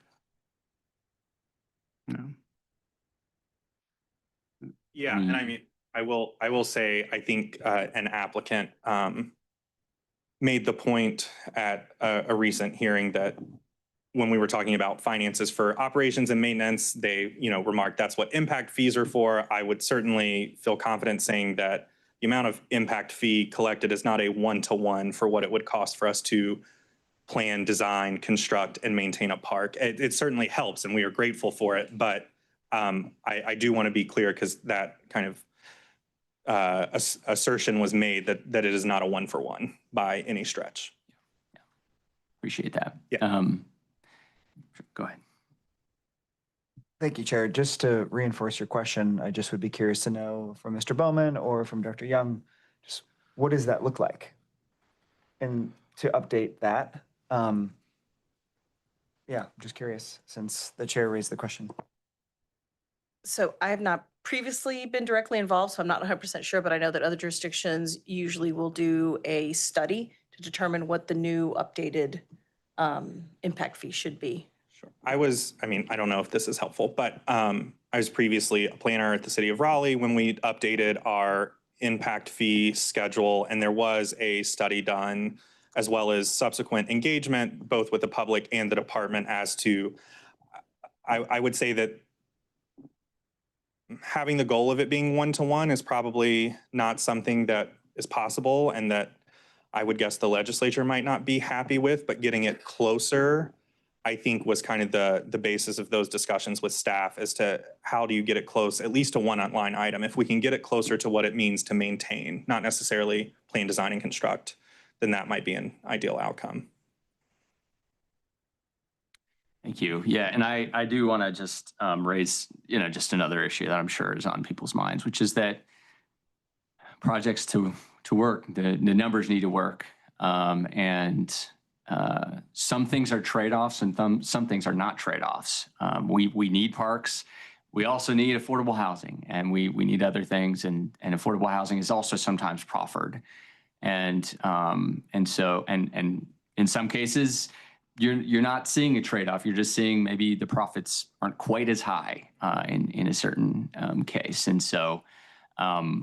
Yeah, and I mean, I will say, I think an applicant made the point at a recent hearing that when we were talking about finances for operations and maintenance, they, remarked that's what impact fees are for. I would certainly feel confident saying that the amount of impact fee collected is not a one-to-one for what it would cost for us to plan, design, construct, and maintain a park. It certainly helps, and we are grateful for it. But I do want to be clear because that kind of assertion was made that it is not a one-for-one by any stretch.
Yeah. Appreciate that.
Yeah.
Go ahead.
Thank you, Chair. Just to reinforce your question, I just would be curious to know from Mr. Bowman or from Dr. Young, just what does that look like? And to update that, yeah, I'm just curious since the chair raised the question.
So I have not previously been directly involved, so I'm not 100% sure, but I know that other jurisdictions usually will do a study to determine what the new updated impact fee should be.
Sure. I mean, I don't know if this is helpful, but I was previously a planner at the city of Raleigh when we updated our impact fee schedule, and there was a study done as well as subsequent engagement, both with the public and the department as to, I would say that having the goal of it being one-to-one is probably not something that is possible and that I would guess the legislature might not be happy with, but getting it closer, I think was kind of the basis of those discussions with staff as to how do you get it close, at least to one line item. If we can get it closer to what it means to maintain, not necessarily plan, design, and construct, then that might be an ideal outcome.
Thank you. Yeah, and I do want to just raise, just another issue that I'm sure is on people's minds, which is that projects to work, the numbers need to work. And some things are trade-offs and some things are not trade-offs. We need parks. We also need affordable housing, and we need other things, and affordable housing is also sometimes proffered. And so in some cases, you're not seeing a trade-off. You're just seeing maybe the profits aren't quite as high in a certain case. And so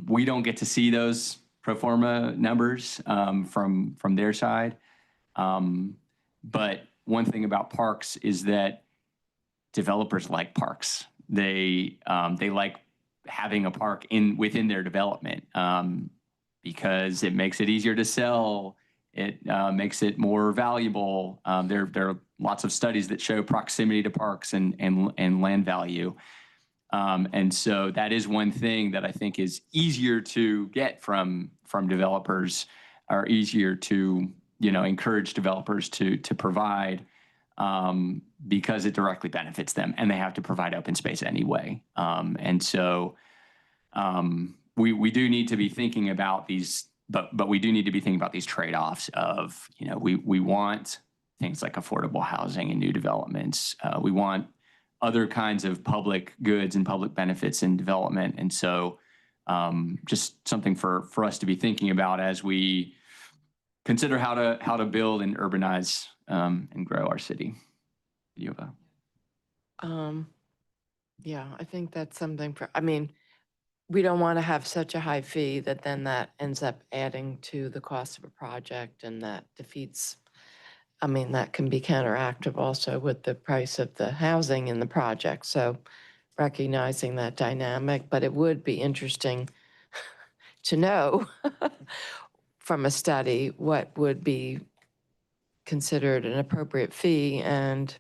we don't get to see those pro forma numbers from their side. But one thing about parks is that developers like parks. They like having a park within their development because it makes it easier to sell. It makes it more valuable. There are lots of studies that show proximity to parks and land value. And so that is one thing that I think is easier to get from developers, or easier to encourage developers to provide because it directly benefits them, and they have to provide open space anyway. And so we do need to be thinking about these. But we do need to be thinking about these trade-offs of, we want things like affordable housing and new developments. We want other kinds of public goods and public benefits in development. And so just something for us to be thinking about as we consider how to build and urbanize and grow our city. Yeah,
I think that's something we don't want to have such a high fee that then that ends up adding to the cost of a project, and that defeats, that can be counteractive also with the price of the housing in the project. So recognizing that dynamic, but it would be interesting to know from a study what would be considered an appropriate fee. And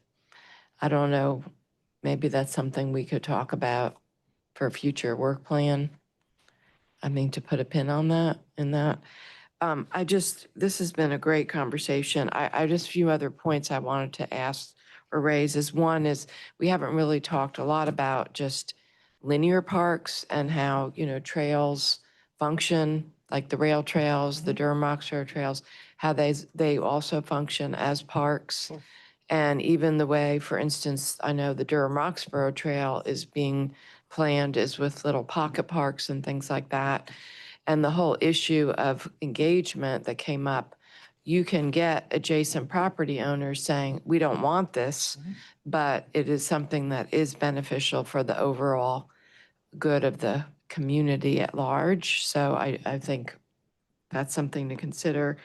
I don't know, maybe that's something we could talk about for a future work plan. To put a pin on that, this has been a great conversation. I just a few other points I wanted to ask or raise is one is we haven't really talked a lot about just linear parks and how, trails function, like the rail trails, the Durham Roxborough trails, how they also function as parks. And even the way, for instance, I know the Durham Roxborough Trail is being planned is with little pocket parks and things like that. And the whole issue of engagement that came up, you can get adjacent property owners saying, we don't want this, but it is something that is beneficial for the overall good of the community at large. So I think that's something to consider.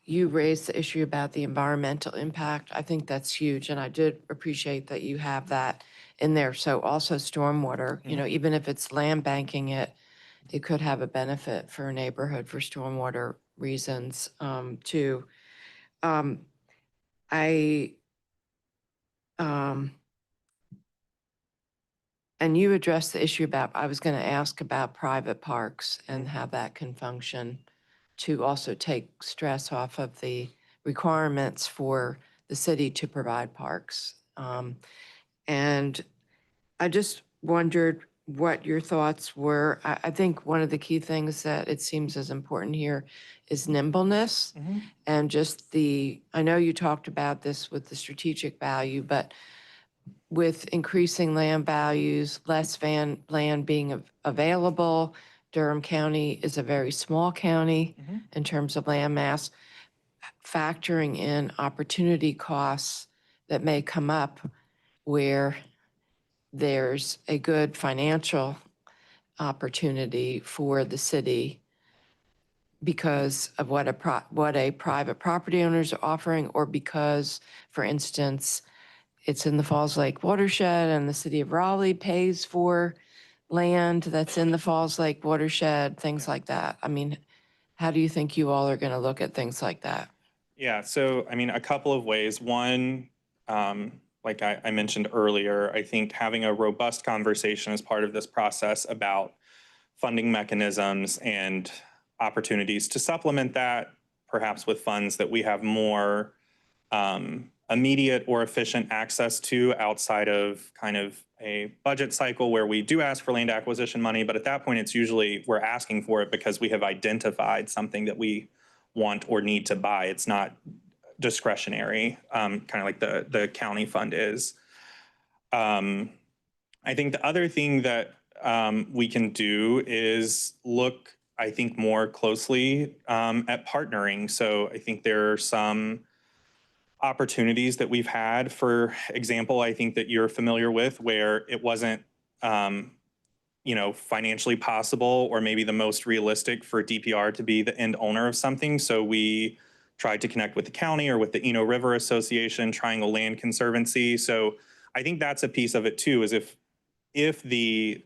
You raised the issue about the environmental impact. I think that's huge, and I did appreciate that you have that in there. So also stormwater, even if it's land banking it could have a benefit for a neighborhood for stormwater reasons too. And you addressed the issue about, I was going to ask about private parks and how that can function to also take stress off of the requirements for the city to provide parks. And I just wondered what your thoughts were. I think one of the key things that it seems is important here is nimbleness and just I know you talked about this with the strategic value, but with increasing land values, less land being available, Durham County is a very small county in terms of land mass, factoring in opportunity costs that may come up where there's a good financial opportunity for the city because of what a private property owners are offering, or because, for instance, it's in the Falls Lake watershed and the city of Raleigh pays for land that's in the Falls Lake watershed, things like that. I mean, how do you think you all are going to look at things like that?
Yeah, so I mean, a couple of ways. One, like I mentioned earlier, I think having a robust conversation as part of this process about funding mechanisms and opportunities to supplement that, perhaps with funds that we have more immediate or efficient access to outside of kind of a budget cycle where we do ask for land acquisition money, but at that point, it's usually we're asking for it because we have identified something that we want or need to buy. It's not discretionary, kind of like the county fund is. I think the other thing that we can do is look, I think, more closely at partnering. So I think there are some opportunities that we've had. For example, I think that you're familiar with where it wasn't financially possible or maybe the most realistic for DPR to be the end owner of something. So we tried to connect with the county or with the Eno River Association, Triangle Land Conservancy. So I think that's a piece of it too, is if the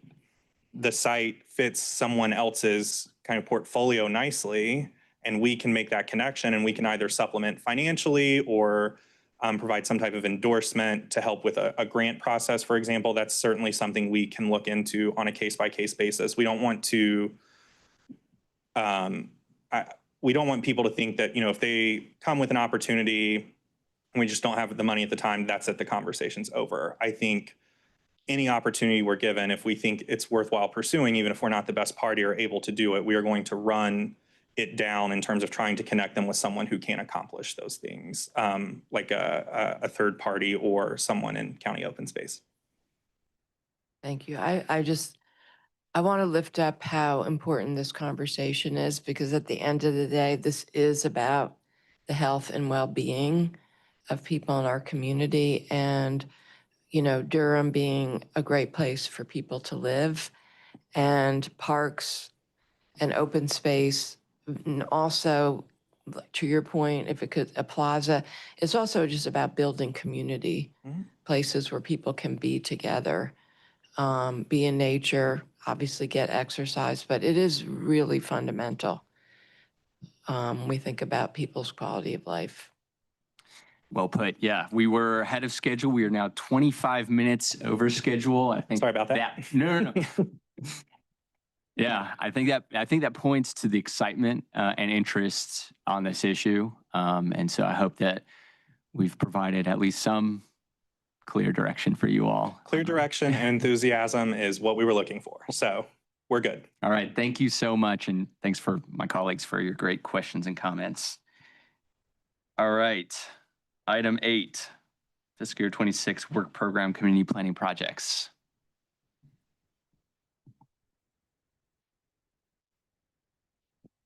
site fits someone else's kind of portfolio nicely, and we can make that connection, and we can either supplement financially or provide some type of endorsement to help with a grant process, for example, that's certainly something we can look into on a case-by-case basis. We don't want to, we don't want people to think that, if they come with an opportunity and we just don't have the money at the time, that's it, the conversation's over. I think any opportunity we're given, if we think it's worthwhile pursuing, even if we're not the best party or able to do it, we are going to run it down in terms of trying to connect them with someone who can accomplish those things, like a third party or someone in county open space.
Thank you. I want to lift up how important this conversation is, because at the end of the day, this is about the health and well-being of people in our community, and Durham being a great place for people to live, and parks and open space. And also, to your point, if it could, a plaza, it's also just about building community, places where people can be together, be in nature, obviously get exercise, but it is really fundamental. We think about people's quality of life.
Well put. Yeah, we were ahead of schedule. We are now 25 minutes over schedule. I think.
Sorry about that.
No. Yeah, I think that points to the excitement and interest on this issue. And so I hope that we've provided at least some clear direction for you all.
Clear direction and enthusiasm is what we were looking for. So we're good.
All right. Thank you so much. And thanks for my colleagues for your great questions and comments. All right. Item 8, fiscal year 26 work program community planning projects.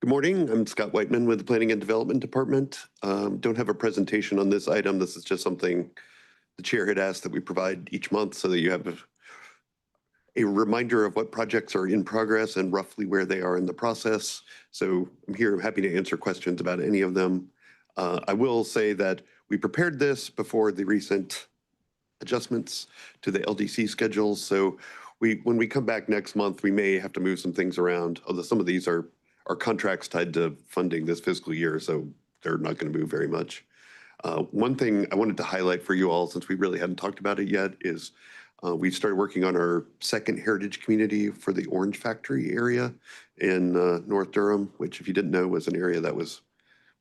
Good morning. I'm Scott Whiteman with the Planning and Development Department. Don't have a presentation on this item. This is just something the chair had asked that we provide each month so that you have a reminder of what projects are in progress and roughly where they are in the process. So I'm here, I'm happy to answer questions about any of them. I will say that we prepared this before the recent adjustments to the LDC schedules. So when we come back next month, we may have to move some things around, although some of these are contracts tied to funding this fiscal year, so they're not going to move very much. One thing I wanted to highlight for you all, since we really hadn't talked about it yet, is we've started working on our second heritage community for the Orange Factory area in North Durham, which, if you didn't know, was an area that was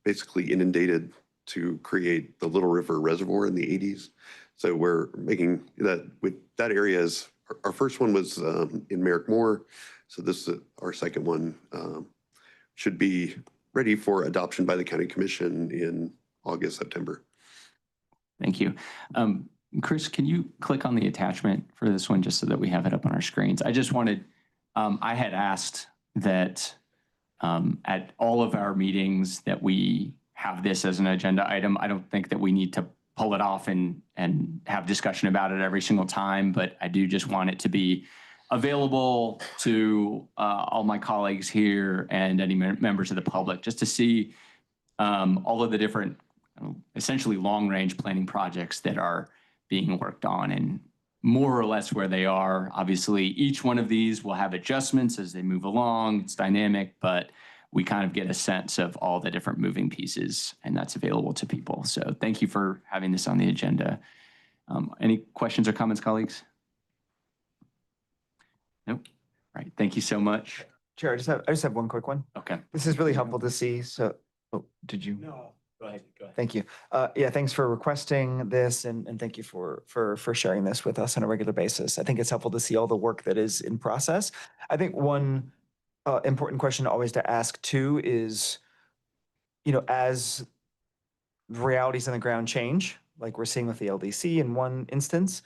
basically inundated to create the Little River Reservoir in the 80s. So we're making that with that area is our first one was in Merrick Moore. So this is our second one. Should be ready for adoption by the County Commission in August, September.
Thank you. Chris, can you click on the attachment for this one just so that we have it up on our screens? I just wanted, I had asked that at all of our meetings that we have this as an agenda item. I don't think that we need to pull it off and have discussion about it every single time, but I do just want it to be available to all my colleagues here and any members of the public just to see all of the different essentially long-range planning projects that are being worked on and more or less where they are. Obviously, each one of these will have adjustments as they move along. It's dynamic, but we kind of get a sense of all the different moving pieces, and that's available to people. So thank you for having this on the agenda. Any questions or comments, colleagues? Nope. All right. Thank you so much.
Chair, I just have one quick one.
Okay.
This is really helpful to see. So, oh, did you?
No. Go ahead.
Thank you. Yeah, thanks for requesting this and thank you for sharing this with us on a regular basis. I think it's helpful to see all the work that is in process. I think one important question always to ask too is, as realities on the ground change, like we're seeing with the LDC in one instance,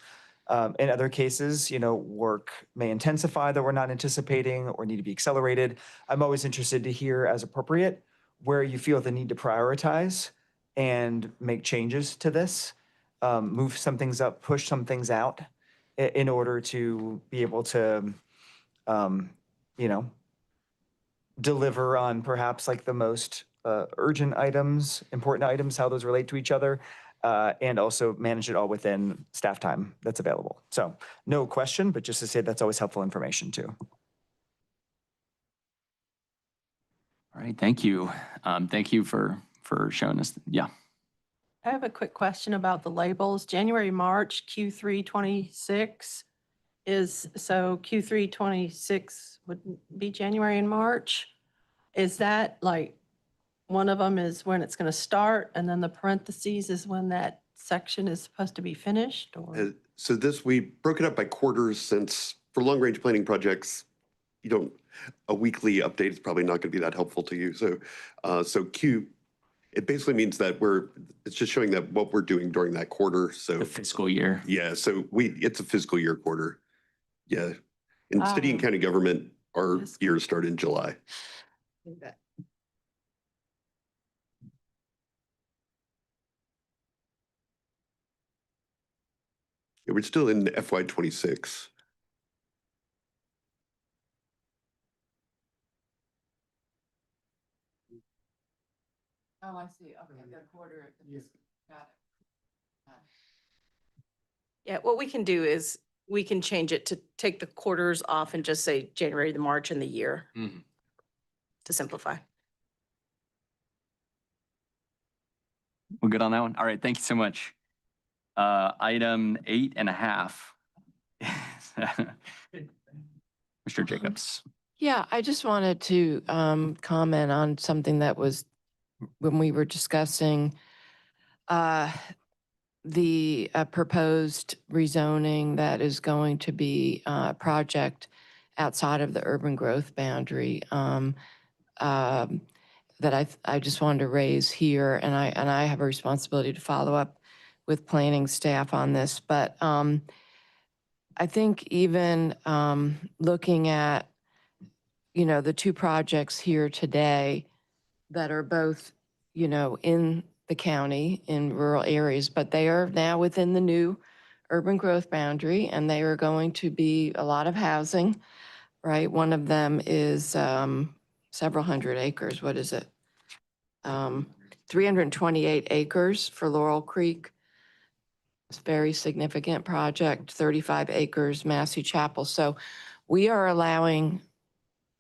in other cases, work may intensify that we're not anticipating or need to be accelerated. I'm always interested to hear, as appropriate, where you feel the need to prioritize and make changes to this, move some things up, push some things out in order to be able to, deliver on perhaps like the most urgent items, important items, how those relate to each other, and also manage it all within staff time that's available. So no question, but just to say that's always helpful information too.
All right. Thank you. Thank you for showing us. Yeah.
I have a quick question about the labels. January, March, Q3 26 so Q3 26 would be January and March. Is that like one of them is when it's going to start and then the parentheses is when that section is supposed to be finished? Or?
So we broke it up by quarters since for long range planning projects, a weekly update is probably not going to be that helpful to you. So, it basically means that it's just showing that what we're doing during that quarter. So
the fiscal year.
Yeah. So it's a fiscal year quarter. Yeah. In city and county government, our years start in July.
Okay.
Yeah, we're still in FY26.
Oh, I see. Okay, the quarter. Got it.
Yeah, what we can do is we can change it to take the quarters off and just say January to March and the year to simplify.
We're good on that one. All right. Thank you so much. Item 8.5. Mr. Jacobs.
Yeah, I just wanted to comment on something that was when we were discussing the proposed rezoning that is going to be a project outside of the urban growth boundary that I just wanted to raise here, and I have a responsibility to follow up with planning staff on this. But I think even looking at the two projects here today that are both in the county in rural areas, but they are now within the new urban growth boundary, and they are going to be a lot of housing, right? One of them is several hundred acres. What is it? 328 acres for Laurel Creek. It's a very significant project, 35 acres, Massey Chapel. So we are allowing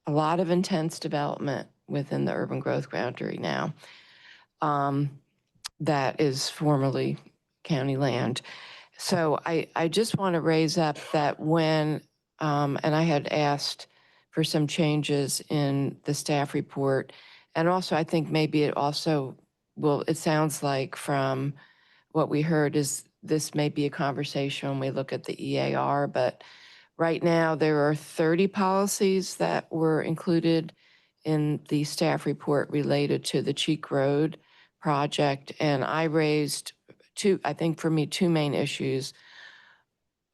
a lot of intense development within the urban growth boundary now. That is formerly county land. So I just want to raise up that when, and I had asked for some changes in the staff report, and also I think maybe it also will, it sounds like from what we heard is this may be a conversation when we look at the EAR, but right now there are 30 policies that were included in the staff report related to the Cheek Road project, and I raised I think for me, two main issues.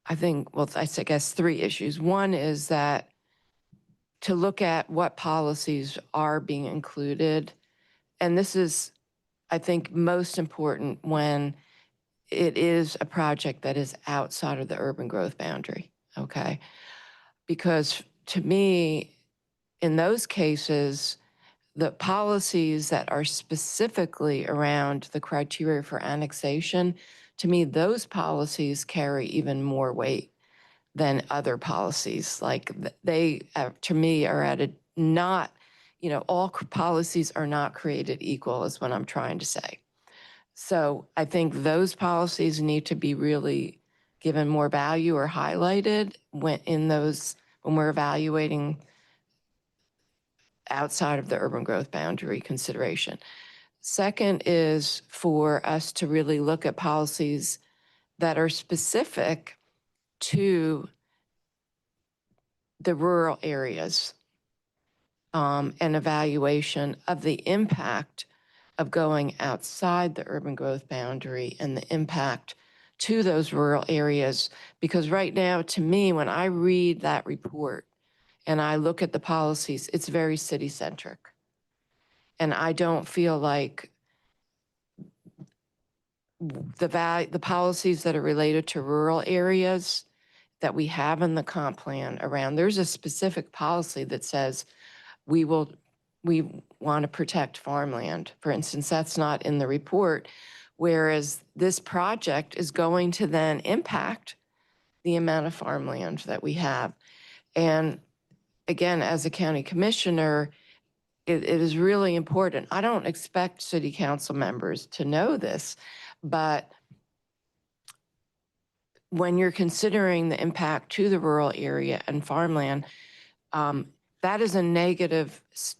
I think, well, I guess three issues. One is that to look at what policies are being included. And this is, I think, most important when it is a project that is outside of the urban growth boundary, okay? Because to me, in those cases, the policies that are specifically around the criteria for annexation, to me, those policies carry even more weight than other policies. Like they, to me, are at a not, all policies are not created equal is what I'm trying to say. So I think those policies need to be really given more value or highlighted when we're evaluating outside of the urban growth boundary consideration. Second is for us to really look at policies that are specific to the rural areas and evaluation of the impact of going outside the urban growth boundary and the impact to those rural areas. Because right now, to me, when I read that report and I look at the policies, it's very city-centric. And I don't feel like the policies that are related to rural areas that we have in the comp plan around, there's a specific policy that says we want to protect farmland. For instance, that's not in the report, whereas this project is going to then impact the amount of farmland that we have. And again, as a county commissioner, it is really important. I don't expect city council members to know this, but when you're considering the impact to the rural area and farmland, that is a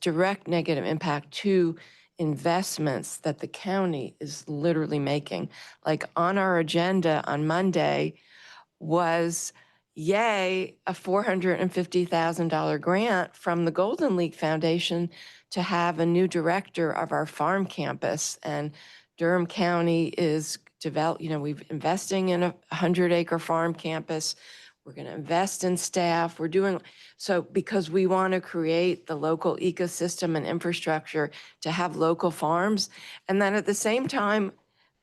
direct negative impact to investments that the county is literally making. Like on our agenda on Monday was, yay, a $450,000 grant from the Golden League Foundation to have a new director of our farm campus. And Durham County is we've investing in a 100-acre farm campus. We're going to invest in staff. We're doing so because we want to create the local ecosystem and infrastructure to have local farms. And then at the same time,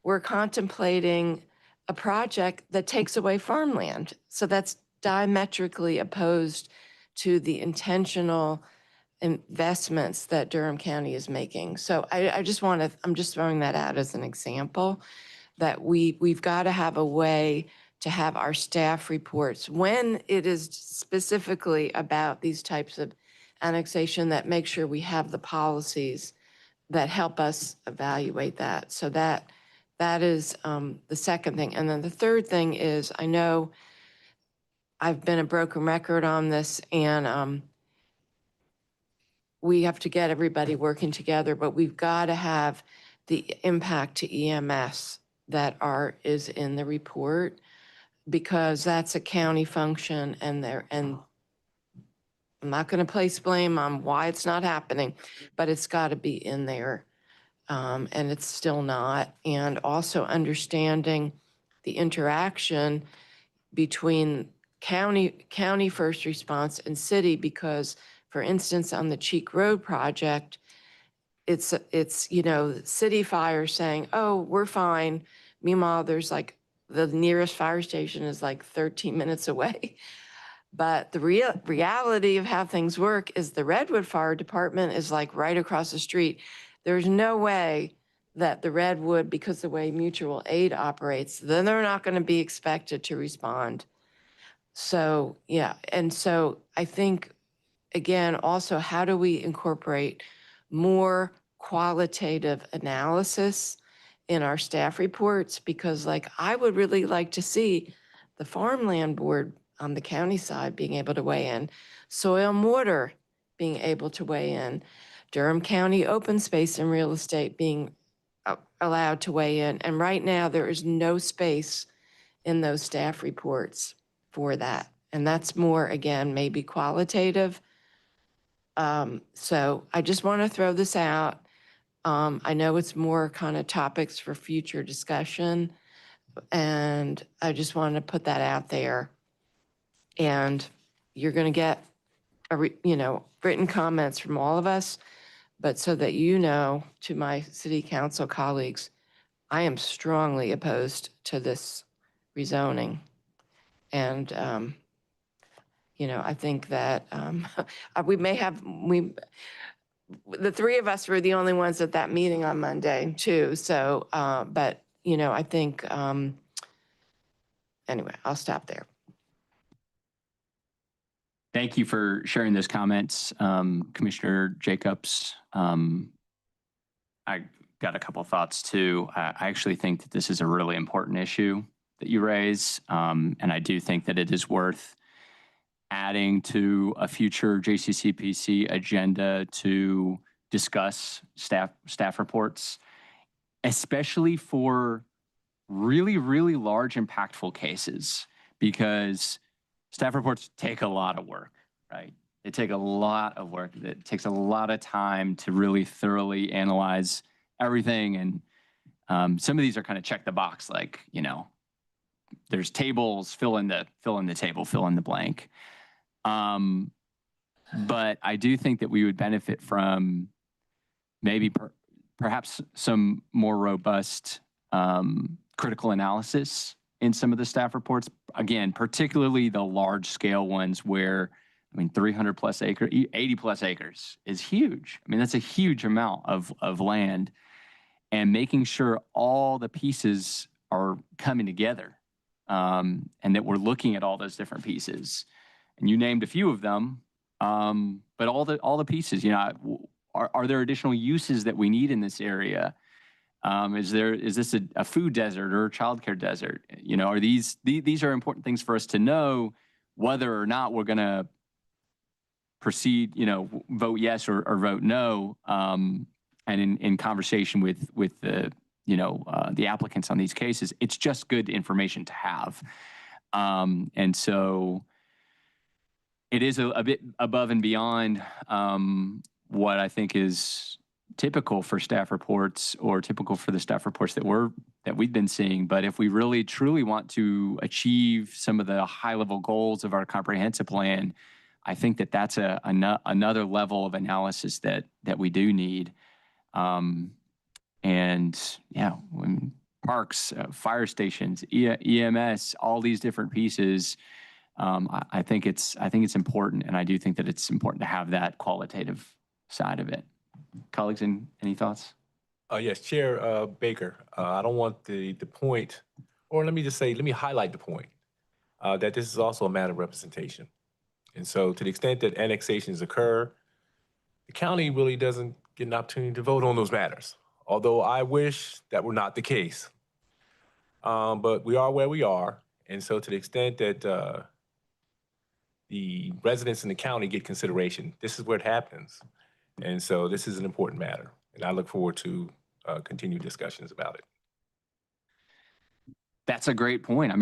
we're contemplating a project that takes away farmland. So that's diametrically opposed to the intentional investments that Durham County is making. So I'm just throwing that out as an example that we've got to have a way to have our staff reports when it is specifically about these types of annexation, that make sure we have the policies that help us evaluate that. So that is the second thing. And then the third thing is, I know I've been a broken record on this, and we have to get everybody working together, but we've got to have the impact to EMS that is in the report, because that's a county function, and I'm not going to place blame on why it's not happening, but it's got to be in there. And it's still not. And also understanding the interaction between county first response and city, because for instance, on the Cheek Road project, it's city fire saying, oh, we're fine. Meanwhile, there's like the nearest fire station is like 13 minutes away. But the reality of how things work is the Redwood Fire Department is like right across the street. There's no way that the Redwood, because the way mutual aid operates, then they're not going to be expected to respond. So, yeah. And so I think, again, also, how do we incorporate more qualitative analysis in our staff reports? Because I would really like to see the farmland board on the county side being able to weigh in, soil and water being able to weigh in, Durham County open space and real estate being allowed to weigh in. And right now there is no space in those staff reports for that. And that's more, again, maybe qualitative. So I just want to throw this out. I know it's more kind of topics for future discussion, And I just wanted to put that out there. And you're going to get, written comments from all of us. But so that you know, to my city council colleagues, I am strongly opposed to this rezoning. And, I think that the three of us were the only ones at that meeting on Monday too. So, but, I think, anyway, I'll stop there.
Thank you for sharing those comments, Commissioner Jacobs. I got a couple of thoughts too. I actually think that this is a really important issue that you raise. And I do think that it is worth adding to a future JCCPC agenda to discuss staff reports, especially for really, really large, impactful cases, because staff reports take a lot of work, right? They take a lot of work. It takes a lot of time to really thoroughly analyze everything. And some of these are kind of check the box, like, there's tables, fill in the table, fill in the blank. But I do think that we would benefit from maybe perhaps some more robust critical analysis in some of the staff reports. Again, particularly the large scale ones where, 300 plus acre, 80 plus acres is huge. That's a huge amount of land, and making sure all the pieces are coming together, and that we're looking at all those different pieces. And you named a few of them, but all the pieces, are there additional uses that we need in this area? Is this a food desert or a childcare desert? Are these are important things for us to know whether or not we're going to proceed, vote yes or vote no. And in conversation with the, the applicants on these cases, it's just good information to have. And so it is a bit above and beyond what I think is typical for staff reports, or typical for the staff reports that we've been seeing. But if we really truly want to achieve some of the high level goals of our comprehensive plan, I think that that's another level of analysis that we do need. And yeah, when parks, fire stations, EMS, all these different pieces, I think it's important, and I do think that it's important to have that qualitative side of it. Colleagues, any thoughts?
Yes, Chair Baker, I don't want the point, or let me highlight the point that this is also a matter of representation. And so to the extent that annexations occur, the county really doesn't get an opportunity to vote on those matters, although I wish that were not the case. But we are where we are. And so to the extent that the residents in the county get consideration, this is where it happens. And so this is an important matter. And I look forward to continued discussions about it.
That's a great point.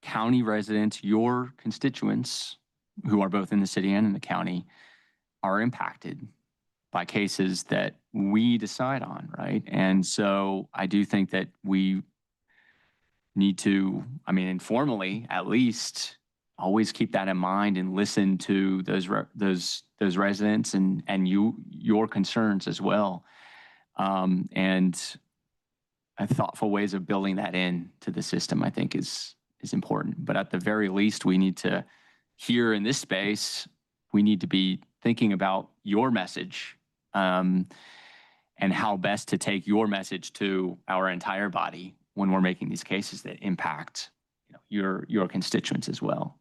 County residents, your constituents, who are both in the city and in the county, are impacted by cases that we decide on, right? And so I do think that we need to, informally at least, always keep that in mind and listen to those residents and your concerns as well. And thoughtful ways of building that in to the system, I think, is important. But at the very least, we need to, here in this space, we need to be thinking about your message, and how best to take your message to our entire body when we're making these cases that impact your constituents as well.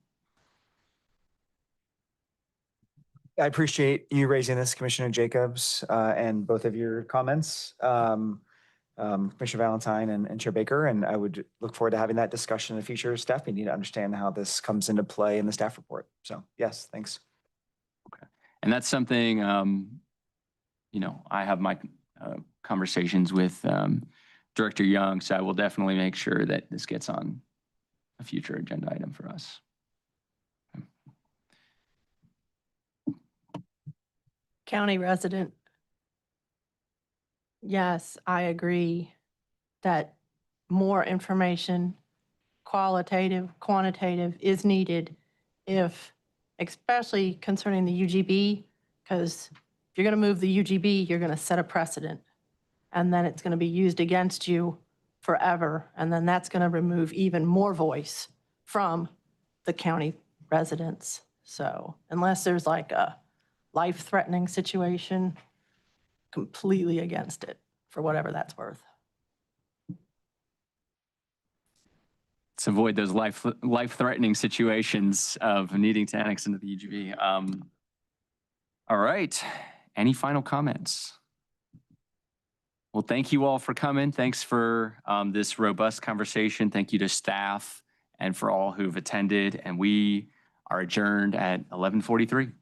I appreciate you raising this, Commissioner Jacobs, and both of your comments, Commissioner Valentine and Chair Baker, and I would look forward to having that discussion in the future staff meeting to understand how this comes into play in the staff report. So yes, thanks.
Okay. And that's something, I have my conversations with Director Young, so I will definitely make sure that this gets on a future agenda item for us.
County resident. Yes, I agree that more information, qualitative, quantitative, is needed if, especially concerning the UGB, because if you're going to move the UGB, you're going to set a precedent. And then it's going to be used against you forever. And then that's going to remove even more voice from the county residents. So unless there's like a life-threatening situation, completely against it for whatever that's worth.
Let's avoid those life-threatening situations of needing to annex into the UGB. All right. Any final comments? Well, thank you all for coming. Thanks for this robust conversation. Thank you to staff and for all who've attended. And we are adjourned at 11:43.